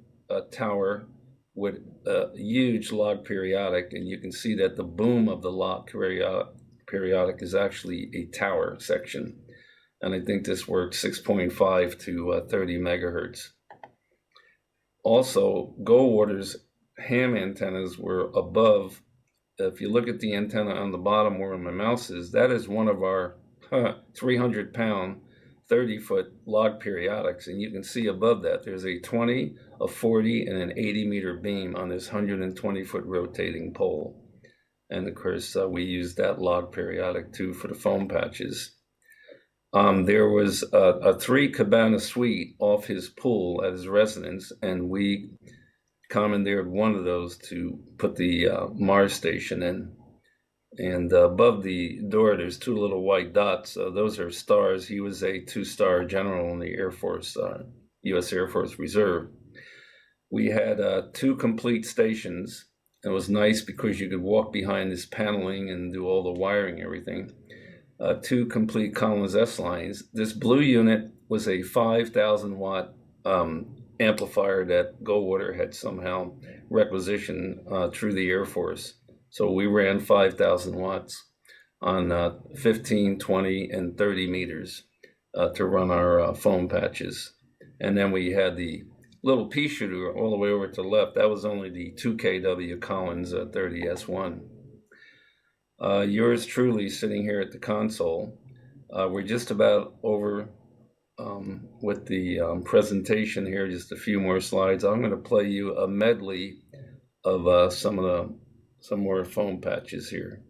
tower with a huge log periodic, and you can see that the boom of the log periodic is actually a tower section. And I think this worked 6.5 to 30 megahertz. Also, Goldwater's ham antennas were above. If you look at the antenna on the bottom where my mouse is, that is one of our 300-pound, 30-foot log periodics. And you can see above that, there's a 20, a 40, and an 80-meter beam on this 120-foot rotating pole. And of course, we used that log periodic too for the foam patches. There was a 3-cabana suite off his pool at his residence, and we commandeered one of those to put the Mars station in. And above the door, there's 2 little white dots. Those are stars. He was a 2-star general in the Air Force, U.S. Air Force Reserve. We had 2 complete stations. It was nice because you could walk behind this paneling and do all the wiring and everything. 2 complete Collins S lines. This blue unit was a 5,000-watt amplifier that Goldwater had somehow requisitioned through the Air Force. So we ran 5,000 watts on 15, 20, and 30 meters to run our foam patches. And then we had the little pea shooter all the way over to the left. That was only the 2KW Collins 30S1. Yours truly sitting here at the console. We're just about over with the presentation here, just a few more slides. I'm going to play you a medley of some more foam patches here.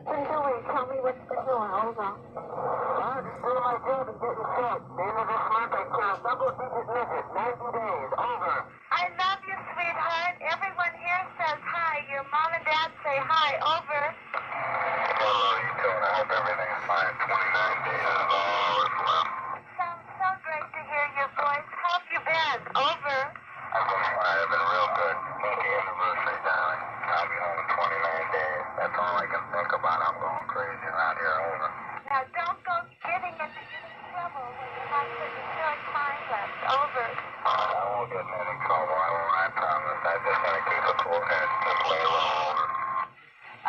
Tell me what's been going on. I'm just doing my job and getting set. The end of this month, I clear a double-digit visit, 90 days, over. I love you, sweetheart. Everyone here says hi. Your mom and dad say hi, over. I love you, too, and I hope everything's fine. 29 days is all that's left. Sounds so great to hear your voice. How have you been? Over. I've been real good. Happy anniversary, darling. I'll be home in 29 days. That's all I can think about. I'm going crazy around here. Over. Now, don't go getting into any trouble when you have such a short time left. Over. I won't get in any trouble. I promise. I just want to keep a cool head. Just lay low. Over.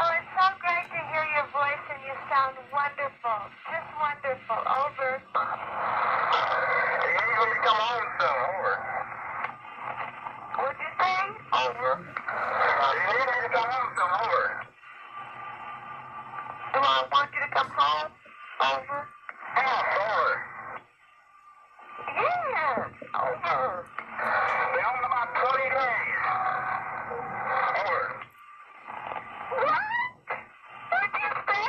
Oh, it's so great to hear your voice, and you sound wonderful. Just wonderful. Over. You usually come home soon. Over. What'd you say? Over. You need me to come home soon. Over. Do I want you to come home? Over. Yes, over. Yeah, over. Be home in about 20 days. Over. What? What'd you say?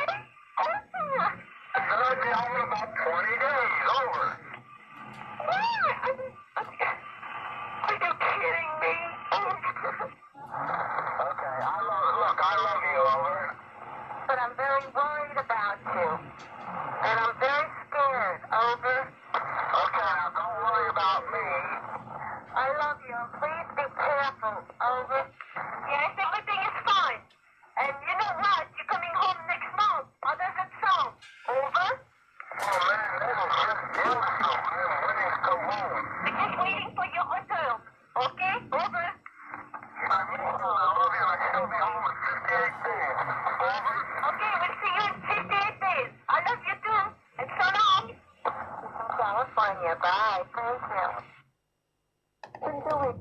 Over. I said I'd be home in about 20 days. Over. What? Are you kidding me? Okay, I love you, over. But I'm very worried about you. And I'm very scared, over. Okay, now don't worry about me. I love you. Please be careful, over. Yes, everything is fine. And you know what? You're coming home next month. Or does it so? Over? Oh, man, this is just beautiful. I'm waiting to come home. I'm just waiting for your return. Okay? Over. I love you. I shall be home in 58 days. Over. Okay, we'll see you in 58 days. I love you too. And so long. California. Bye. Thank you.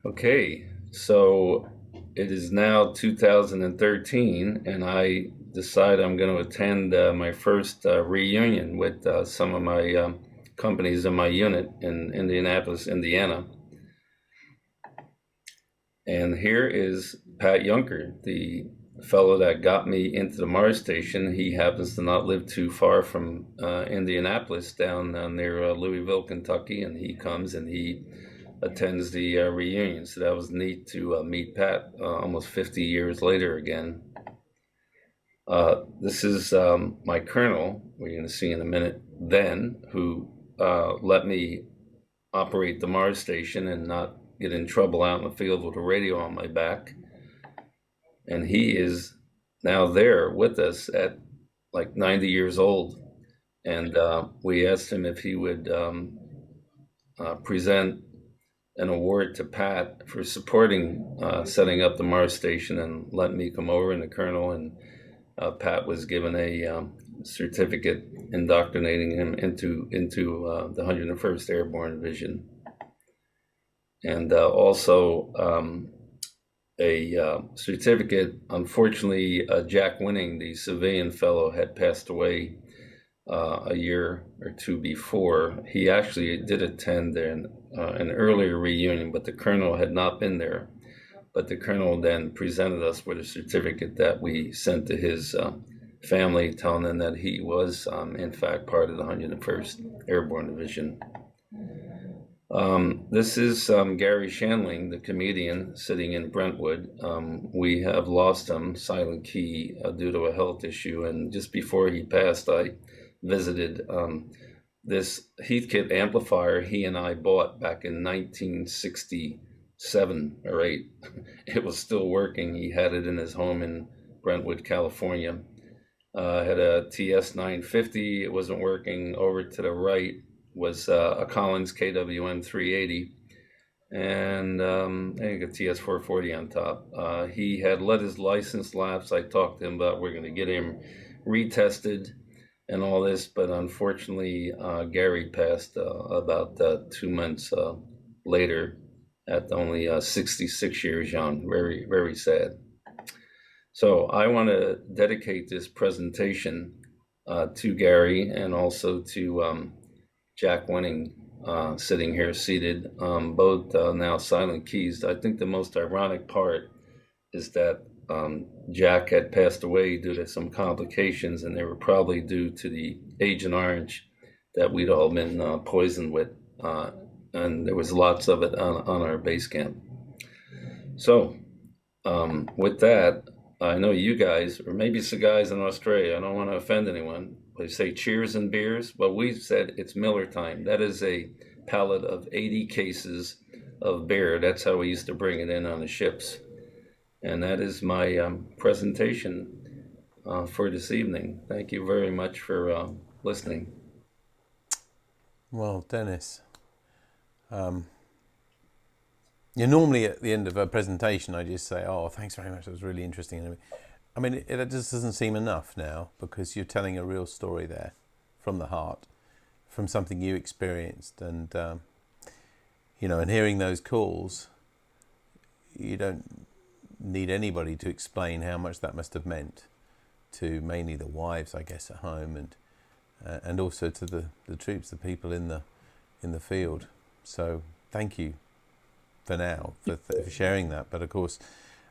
Okay, so it is now 2013, and I decide I'm going to attend my first reunion with some of my companies in my unit in Indianapolis, Indiana. And here is Pat Junker, the fellow that got me into the Mars station. He happens to not live too far from Indianapolis, down near Louisville, Kentucky, and he comes and he attends the reunion. So that was neat to meet Pat almost 50 years later again. This is my colonel, we're going to see in a minute, then, who let me operate the Mars station and not get in trouble out in the field with a radio on my back. And he is now there with us at like 90 years old. And we asked him if he would present an award to Pat for supporting setting up the Mars station and letting me come over, and the colonel, and Pat was given a certificate indoctrinating him into the 101st Airborne Division. And also a certificate. Unfortunately, Jack Winning, the civilian fellow, had passed away a year or two before. He actually did attend an earlier reunion, but the colonel had not been there. But the colonel then presented us with a certificate that we sent to his family, telling them that he was, in fact, part of the 101st Airborne Division. This is Gary Shandling, the comedian, sitting in Brentwood. We have lost him, silent key, due to a health issue. And just before he passed, I visited this Heathkit amplifier he and I bought back in 1967 or 8. It was still working. He had it in his home in Brentwood, California. Had a TS 950. It wasn't working. Over to the right was a Collins KWM 380, and I think a TS 440 on top. He had let his license lapse. I talked to him about we're going to get him retested and all this, but unfortunately Gary passed about 2 months later at only 66 years young. Very, very sad. So I want to dedicate this presentation to Gary, and also to Jack Winning, sitting here seated, both now silent keys. I think the most ironic part is that Jack had passed away due to some complications, and they were probably due to the Agent Orange that we'd all been poisoned with, and there was lots of it on our base camp. So, with that, I know you guys, or maybe it's the guys in Australia, I don't want to offend anyone, they say cheers and beers. Well, we said it's Miller time. That is a pallet of 80 cases of beer. That's how we used to bring it in on the ships. And that is my presentation for this evening. Thank you very much for listening. Well, Dennis, normally at the end of a presentation, I just say, "Oh, thanks very much. That was really interesting." I mean, it just doesn't seem enough now, because you're telling a real story there, from the heart, from something you experienced, and and hearing those calls, you don't need anybody to explain how much that must have meant to mainly the wives, I guess, at home, and also to the troops, the people in the field. So thank you for now for sharing that. But of course,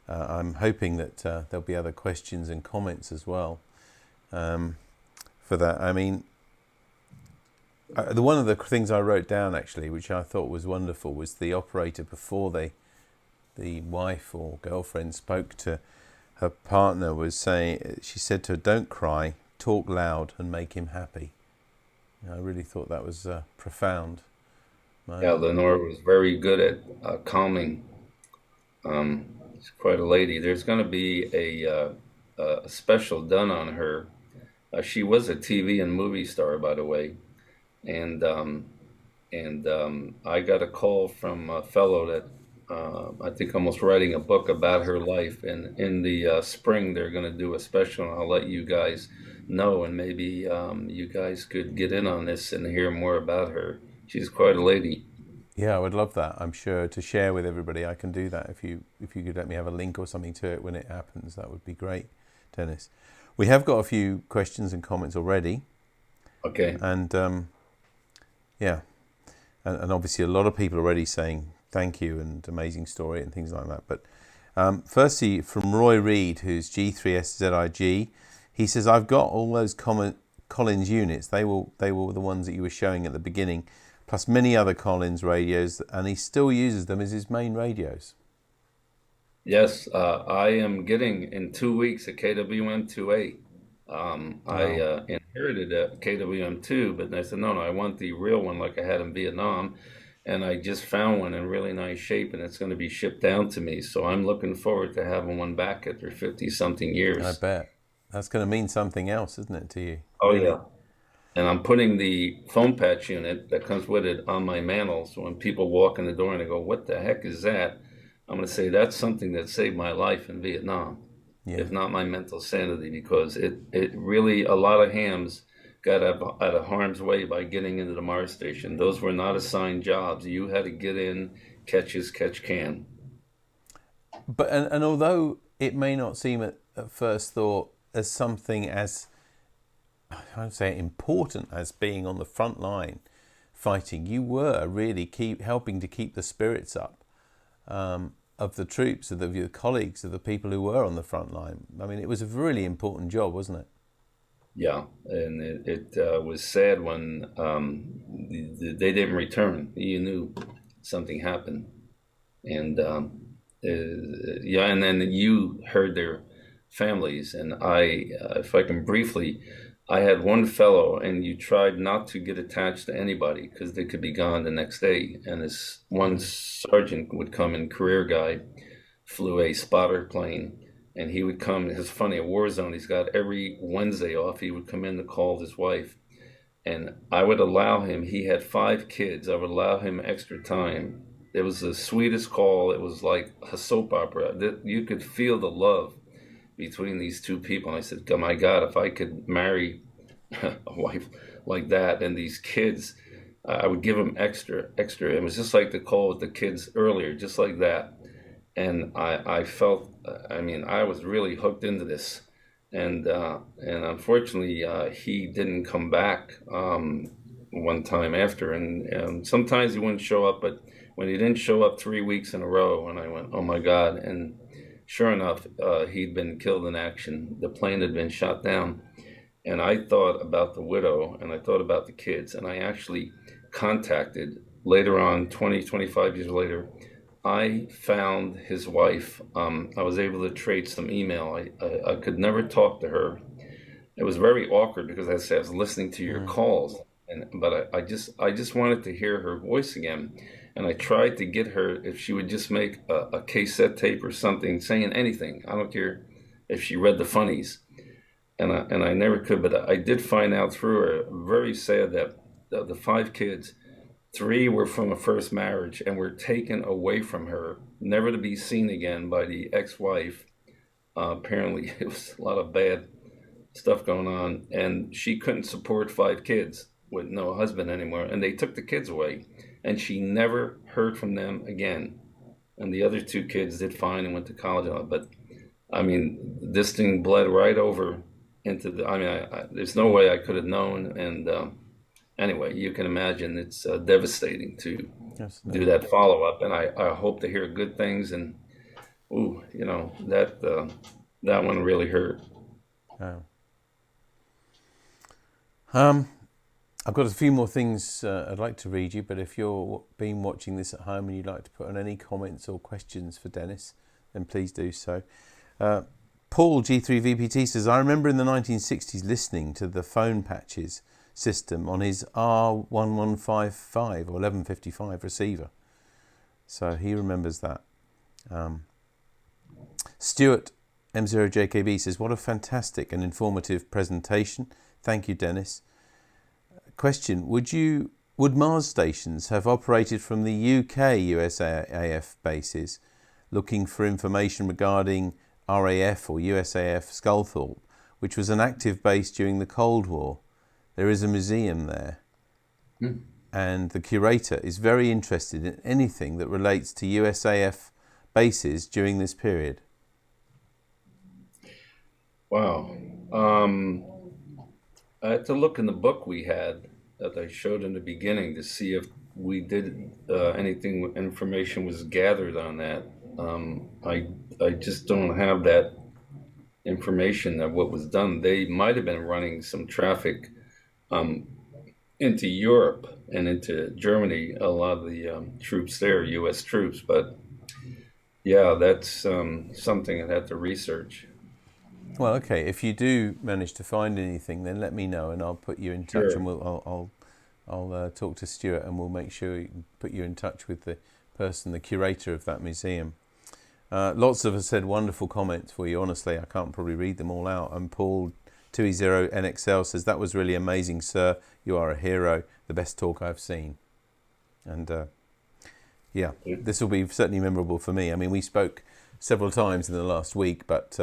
I'm hoping that there'll be other questions and comments as well for that. I mean, one of the things I wrote down actually, which I thought was wonderful, was the operator, before the wife or girlfriend spoke to her partner, was saying, she said to her, "Don't cry, talk loud and make him happy." And I really thought that was profound. Yeah, Lenore was very good at calming. She's quite a lady. There's going to be a special done on her. She was a TV and movie star, by the way, and I got a call from a fellow that I think almost writing a book about her life. And in the spring, they're going to do a special, and I'll let you guys know, and maybe you guys could get in on this and hear more about her. She's quite a lady. Yeah, I would love that. I'm sure to share with everybody. I can do that if you could let me have a link or something to it when it happens. That would be great, Dennis. We have got a few questions and comments already. Okay. And and obviously a lot of people already saying thank you and amazing story and things like that. But firstly, from Roy Reed, who's G3SZIG, he says, "I've got all those Collins units. They were the ones that you were showing at the beginning, plus many other Collins radios, and he still uses them as his main radios." Yes, I am getting in 2 weeks a KWM-2A. I inherited a KWM-2, but I said, no, I want the real one like I had in Vietnam. And I just found one in really nice shape, and it's going to be shipped down to me. So I'm looking forward to having one back after 50-something years. I bet. That's going to mean something else, isn't it, to you? Oh, yeah. And I'm putting the foam patch unit that comes with it on my mantle. So when people walk in the door and they go, "What the heck is that?" I'm going to say, that's something that saved my life in Vietnam, if not my mental sanity, because it really, a lot of hams got out of harm's way by getting into the Mars station. Those were not assigned jobs. You had to get in, catch as catch can. But and although it may not seem at first thought as something as, I would say, important as being on the front line fighting, you were really helping to keep the spirits up of the troops, of your colleagues, of the people who were on the front line. I mean, it was a really important job, wasn't it? Yeah, and it was sad when they didn't return. You knew something happened, and and then you heard their families. And if I can briefly, I had one fellow, and you tried not to get attached to anybody because they could be gone the next day. And this one sergeant would come in, career guy, flew a spotter plane. And he would come, it's funny, a war zone, he's got every Wednesday off, he would come in to call his wife. And I would allow him, he had 5 kids, I would allow him extra time. It was the sweetest call, it was like a soap opera. You could feel the love between these two people. And I said, oh my God, if I could marry a wife like that and these kids, I would give them extra. It was just like the call with the kids earlier, just like that. And I felt, I was really hooked into this, and unfortunately he didn't come back. one time after, and sometimes he wouldn't show up, but when he didn't show up 3 weeks in a row, and I went, oh my God. And sure enough, he'd been killed in action. The plane had been shot down. And I thought about the widow, and I thought about the kids, and I actually contacted, later on, 20, 25 years later, I found his wife. I was able to trade some email. I could never talk to her. It was very awkward because as I said, I was listening to your calls, but I just wanted to hear her voice again. And I tried to get her, if she would just make a cassette tape or something, saying anything. I don't care if she read the funnies. And I never could, but I did find out through her, very sad, that the 5 kids, 3 were from a first marriage and were taken away from her, never to be seen again by the ex-wife. Apparently, it was a lot of bad stuff going on, and she couldn't support 5 kids with no husband anymore, and they took the kids away, and she never heard from them again. And the other 2 kids did fine and went to college and all, but I mean, this thing bled right over into the, there's no way I could have known. And anyway, you can imagine it's devastating to do that follow up. And I hope to hear good things. And that one really hurt. I've got a few more things I'd like to read you, but if you're been watching this at home and you'd like to put on any comments or questions for Dennis, then please do so. Paul G3VPT says, I remember in the 1960s listening to the phone patches system on his R1155 or 1155 receiver. So he remembers that. Stuart M0JKB says, what a fantastic and informative presentation. Thank you, Dennis. Question, would Mars stations have operated from the UK USAF bases looking for information regarding RAF or USAF Sculthorpe, which was an active base during the Cold War? There is a museum there. And the curator is very interested in anything that relates to USAF bases during this period. Wow. I had to look in the book we had that I showed in the beginning to see if we did anything, information was gathered on that. I just don't have that information of what was done. They might have been running some traffic into Europe and into Germany, a lot of the troops there, U.S. troops. But yeah, that's something I'd have to research. Well, okay. If you do manage to find anything, then let me know, and I'll put you in touch. Sure. And I'll talk to Stuart, and we'll make sure we put you in touch with the person, the curator of that museum. Lots of us said wonderful comments for you. Honestly, I can't probably read them all out. And Paul 2E0NXL says, that was really amazing, sir. You are a hero. The best talk I've seen. And yeah, this will be certainly memorable for me. I mean, we spoke several times in the last week, but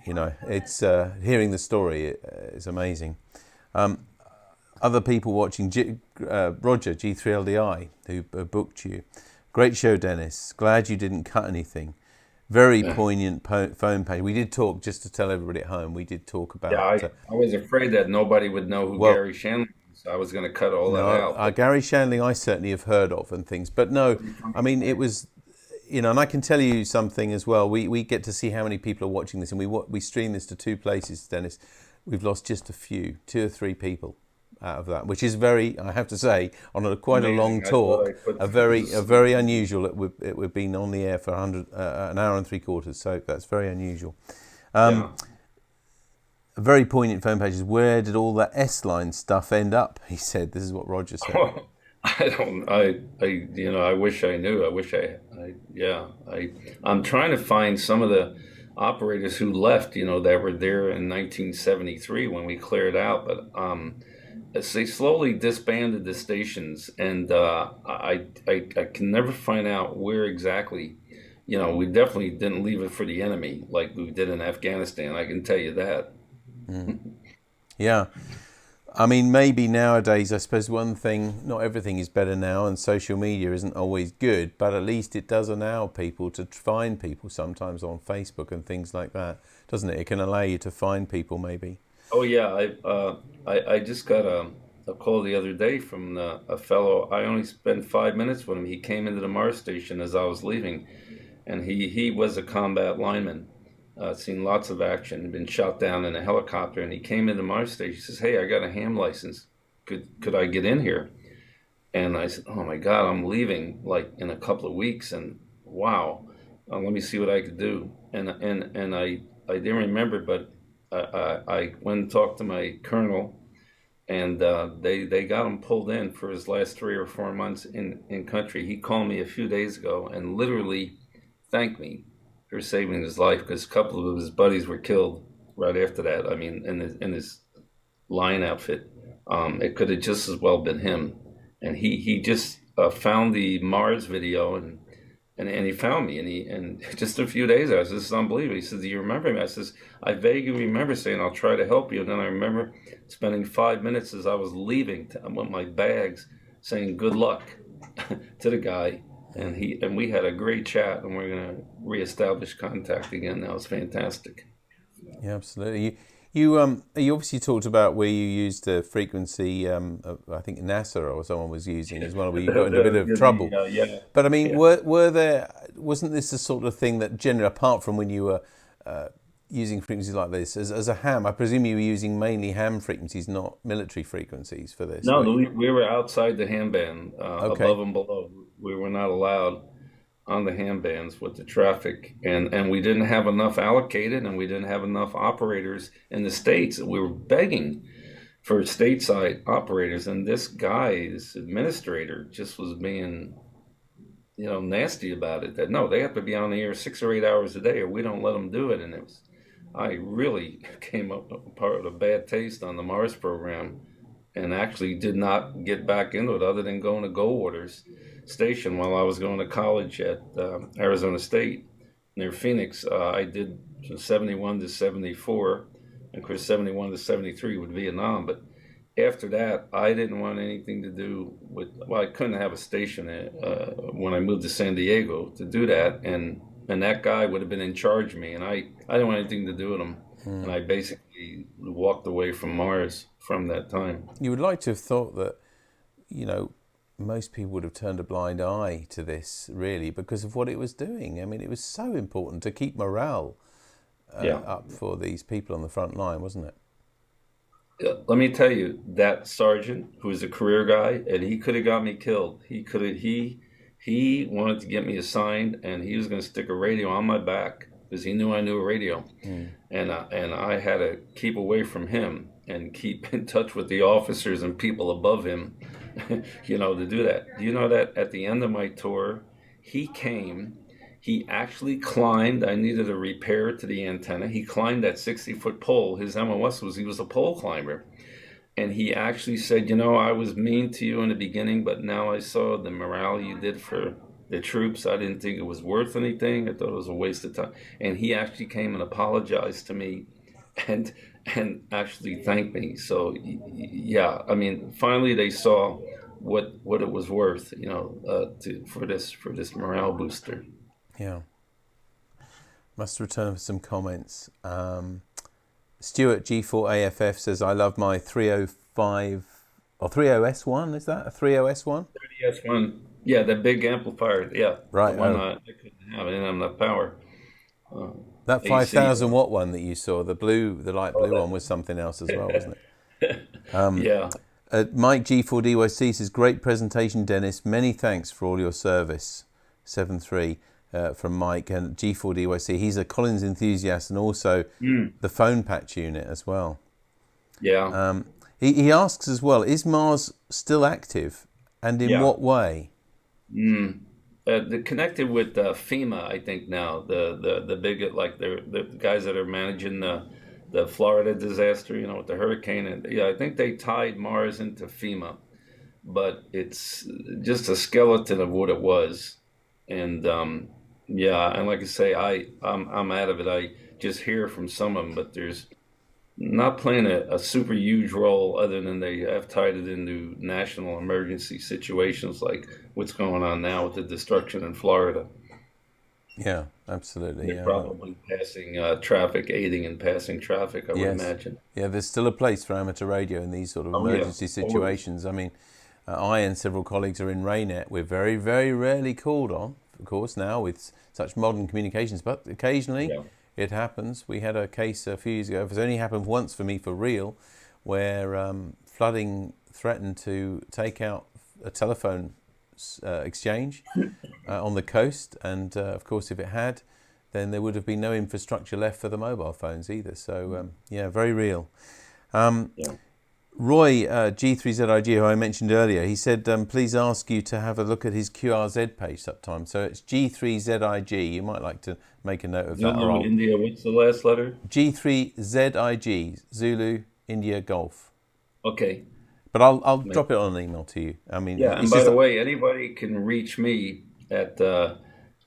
it's hearing the story is amazing. Other people watching, Roger G3LDI, who booked you. Great show, Dennis. Glad you didn't cut anything. Very poignant phone page. We did talk, just to tell everybody at home, we did talk about... Yeah, I was afraid that nobody would know who Gary Shandling was. So I was going to cut all that out. Gary Shandling I certainly have heard of and things. But no, I mean, it was... and I can tell you something as well. We get to see how many people are watching this, and we stream this to 2 places, Dennis. We've lost just a few, 2 or 3 people out of that, which is very, I have to say, on quite a long talk, a very unusual. We've been on the air for an hour and 3/4, so that's very unusual. A very poignant phone pages. Where did all that S-line stuff end up? He said. This is what Roger said. I wish I knew. I'm trying to find some of the operators who left, that were there in 1973 when we cleared out, but they slowly disbanded the stations, and I can never find out where exactly. We definitely didn't leave it for the enemy like we did in Afghanistan. I can tell you that. Yeah. I mean, maybe nowadays, I suppose one thing, not everything is better now, and social media isn't always good, but at least it does allow people to find people sometimes on Facebook and things like that, doesn't it? It can allow you to find people maybe. Oh, yeah. I just got a call the other day from a fellow. I only spent 5 minutes with him. He came into the Mars station as I was leaving, and he was a combat lineman, seen lots of action, been shot down in a helicopter, and he came into Mars station. He says, "Hey, I got a ham license. Could I get in here?" And I said, "Oh my God, I'm leaving like in a couple of weeks, and wow, let me see what I could do." And I didn't remember, but I went and talked to my colonel, and they got him pulled in for his last 3 or 4 months in country. He called me a few days ago and literally thanked me for saving his life, because a couple of his buddies were killed right after that. I mean, in his line outfit, it could have just as well been him. And he just found the Mars video, and he found me, and just a few days ago, I said, "This is unbelievable." He said, "Do you remember me?" I says, "I vaguely remember saying I'll try to help you." And then I remember spending 5 minutes as I was leaving with my bags saying good luck to the guy. And we had a great chat, and we're going to reestablish contact again now. It's fantastic. Yeah, absolutely. You obviously talked about where you used the frequency. I think NASA or someone was using as well, where you got into a bit of trouble. Yeah. But I mean, wasn't this the sort of thing that generally, apart from when you were using frequencies like this as a ham, I presume you were using mainly ham frequencies, not military frequencies for this? No, we were outside the ham band, Okay. above and below. We were not allowed on the ham bands with the traffic, and we didn't have enough allocated, and we didn't have enough operators in the States. We were begging for stateside operators, and this guy, this administrator, just was being, nasty about it, that no, they have to be on the air 6 or 8 hours a day or we don't let them do it. And I really came up part of a bad taste on the Mars program, and actually did not get back into it other than going to Goldwater's station while I was going to college at Arizona State near Phoenix. I did from 71 to 74, and of course 71 to 73 with Vietnam. But after that, I didn't want anything to do with, I couldn't have a station when I moved to San Diego to do that, and that guy would have been in charge of me, and I didn't want anything to do with him. And I basically walked away from Mars from that time. You would like to have thought that, most people would have turned a blind eye to this, really, because of what it was doing. I mean, it was so important to keep morale up for these people on the front line, wasn't it? Let me tell you, that sergeant, who was a career guy, and he could have got me killed. He wanted to get me assigned, and he was going to stick a radio on my back because he knew I knew a radio. And I had to keep away from him and keep in touch with the officers and people above him, to do that. Do you know that at the end of my tour, he actually climbed, I needed a repair to the antenna. He climbed that 60-foot pole. His MOS he was a pole climber. And he actually said, I was mean to you in the beginning, but now I saw the morale you did for the troops. I didn't think it was worth anything. I thought it was a waste of time. And he actually came and apologized to me and actually thanked me. So, yeah, I mean, finally they saw what it was worth, for this morale booster. Yeah. Must return for some comments. Stuart G4AFF says, "I love my 305 or 30S1. Is that a 30S1? 30S1. Yeah, the big amplifier. Yeah. Right. The one I couldn't have. I didn't have enough power. That 5,000 watt one that you saw, the light blue one, was something else as well, wasn't it? Yeah. Mike G4DYC says, "Great presentation, Dennis. Many thanks for all your service." 7-3 from Mike, and G4DYC. He's a Collins enthusiast and also the phone patch unit as well. Yeah. He asks as well, is Mars still active, and in what way? They're connected with FEMA, I think now. The big, like the guys that are managing the Florida disaster, with the hurricane, and I think they tied Mars into FEMA, but it's just a skeleton of what it was. And and like I say, I'm out of it. I just hear from some of them, but there's not playing a super huge role, other than they have tied it into national emergency situations like what's going on now with the destruction in Florida. Yeah, absolutely. They're Yeah. probably passing traffic, aiding and passing traffic, I would Yes. imagine. Yeah, there's still a place for amateur radio in these sort of Oh, yeah. emergency Always. situations. I mean, I and several colleagues are in Raynet. We're very, very rarely called on, of course, now with such modern communications, but occasionally Yeah. it happens. We had a case a few years ago, it's only happened once for me for real, where flooding threatened to take out a telephone exchange on the coast. And of course, if it had, then there would have been no infrastructure left for the mobile phones either. So, yeah, very real. Yeah. Roy, G3ZIG, who I mentioned earlier, he said, please ask you to have a look at his QRZ page sometime. So it's G3ZIG. You might like to make a note of that. Zulu, India, what's the last letter? G3ZIG, Zulu, India, Golf. Okay. But I'll drop it on an email to you. I mean, Yeah, and by the way, anybody can reach me at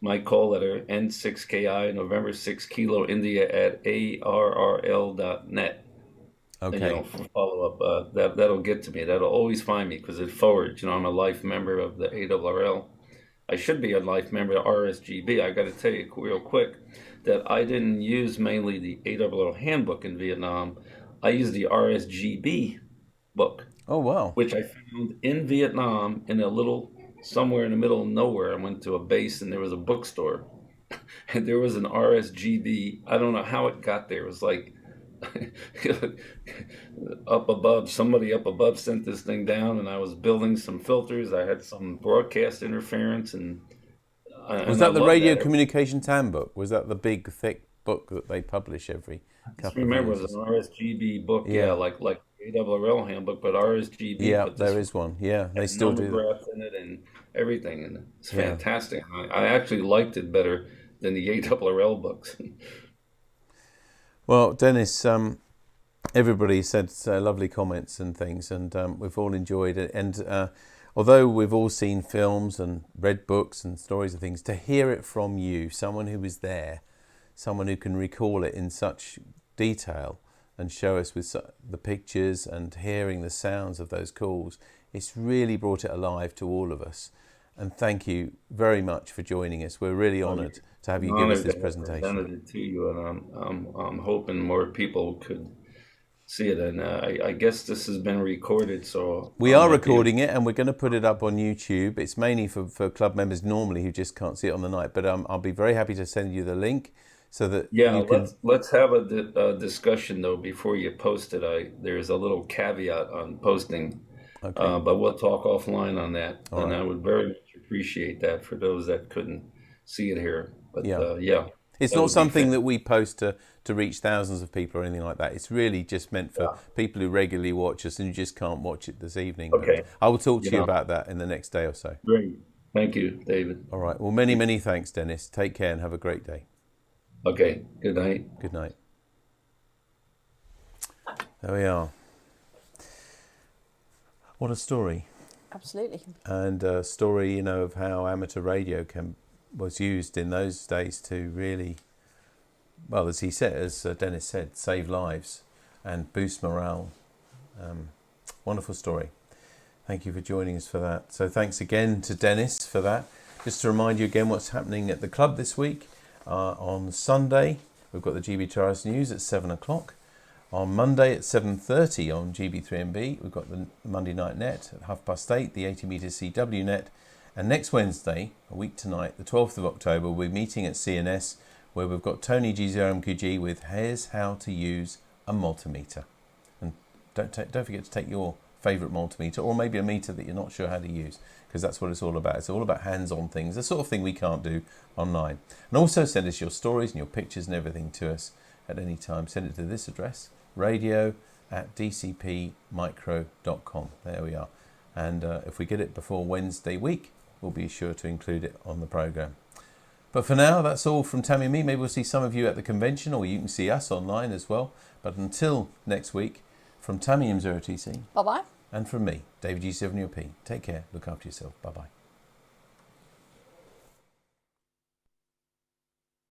my call letter N6KI, November 6 Kilo India at arrl.net. Okay. And, follow up. That'll get to me. That'll always find me because it forwards. I'm a life member of the ARRL. I should be a life member of RSGB. I got to tell you real quick that I didn't use mainly the ARRL handbook in Vietnam. I used the RSGB book. Oh, wow. Which I found in Vietnam in a little, somewhere in the middle of nowhere. I went to a base and there was a bookstore and there was an RSGB. I don't know how it got there. It was like up above, somebody up above sent this thing down and I was building some filters. I had some broadcast interference and was that the Radio Communications Handbook? Was that the big, thick book that they publish every couple of years? I remember it was an RSGB book, like ARRL handbook, but RSGB. Yeah, there is one. Yeah, they still do. Nomographs in it and everything, and it's fantastic. I actually liked it better than the ARRL books. Well, Dennis, everybody said lovely comments and things, and we've all enjoyed it. And although we've all seen films and read books and stories and things, to hear it from you, someone who was there, someone who can recall it in such detail and show us with the pictures and hearing the sounds of those calls, it's really brought it alive to all of us. And thank you very much for joining us. We're really honoured to have you give us this presentation. Presented it to you, and I'm hoping more people could see it. And I guess this has been recorded, so we are recording it, and we're going to put it up on YouTube. It's mainly for club members normally who just can't see it on the night. But I'll be very happy to send you the link so that you can. Let's have a discussion though before you post it. There's a little caveat on posting. Okay. But we'll talk offline on that. All right. I would very much appreciate that for those that couldn't see it here. But it's not something that we post to reach thousands of people or anything like that. It's really just meant for people who regularly watch us and you just can't watch it this evening. Okay. But I will talk to you about that in the next day or so. Great. Thank you, David. All right. Well, many, many thanks, Dennis. Take care and have a great day. Okay. Good night. Good night. There we are. What a story. Absolutely. And a story, of how amateur radio was used in those days to really, well, as Dennis said, save lives and boost morale. Wonderful story. Thank you for joining us for that. So thanks again to Dennis for that. Just to remind you again what's happening at the club this week. On Sunday, we've got the GB2RS News at 7 o'clock. On Monday at 7:30 on GB3MB, we've got the Monday Night Net at 8:30, the 80 metre CW Net. And next Wednesday, a week tonight, the 12th of October, we're meeting at CNS, where we've got Tony G0MQG with Here's How to Use a Multimeter. And don't forget to take your favourite multimeter, or maybe a meter that you're not sure how to use, because that's what it's all about. It's all about hands-on things, the sort of thing we can't do online. And also send us your stories and your pictures and everything to us at any time. Send it to this address, radio@dcpmicro.com. There we are. And if we get it before Wednesday week, we'll be sure to include it on the programme. But for now, that's all from Tammy and me. Maybe we'll see some of you at the convention, or you can see us online as well. But until next week, from Tammy M0TC. Bye-bye. And from me, David G7UP. Take care. Look after yourself. Bye-bye.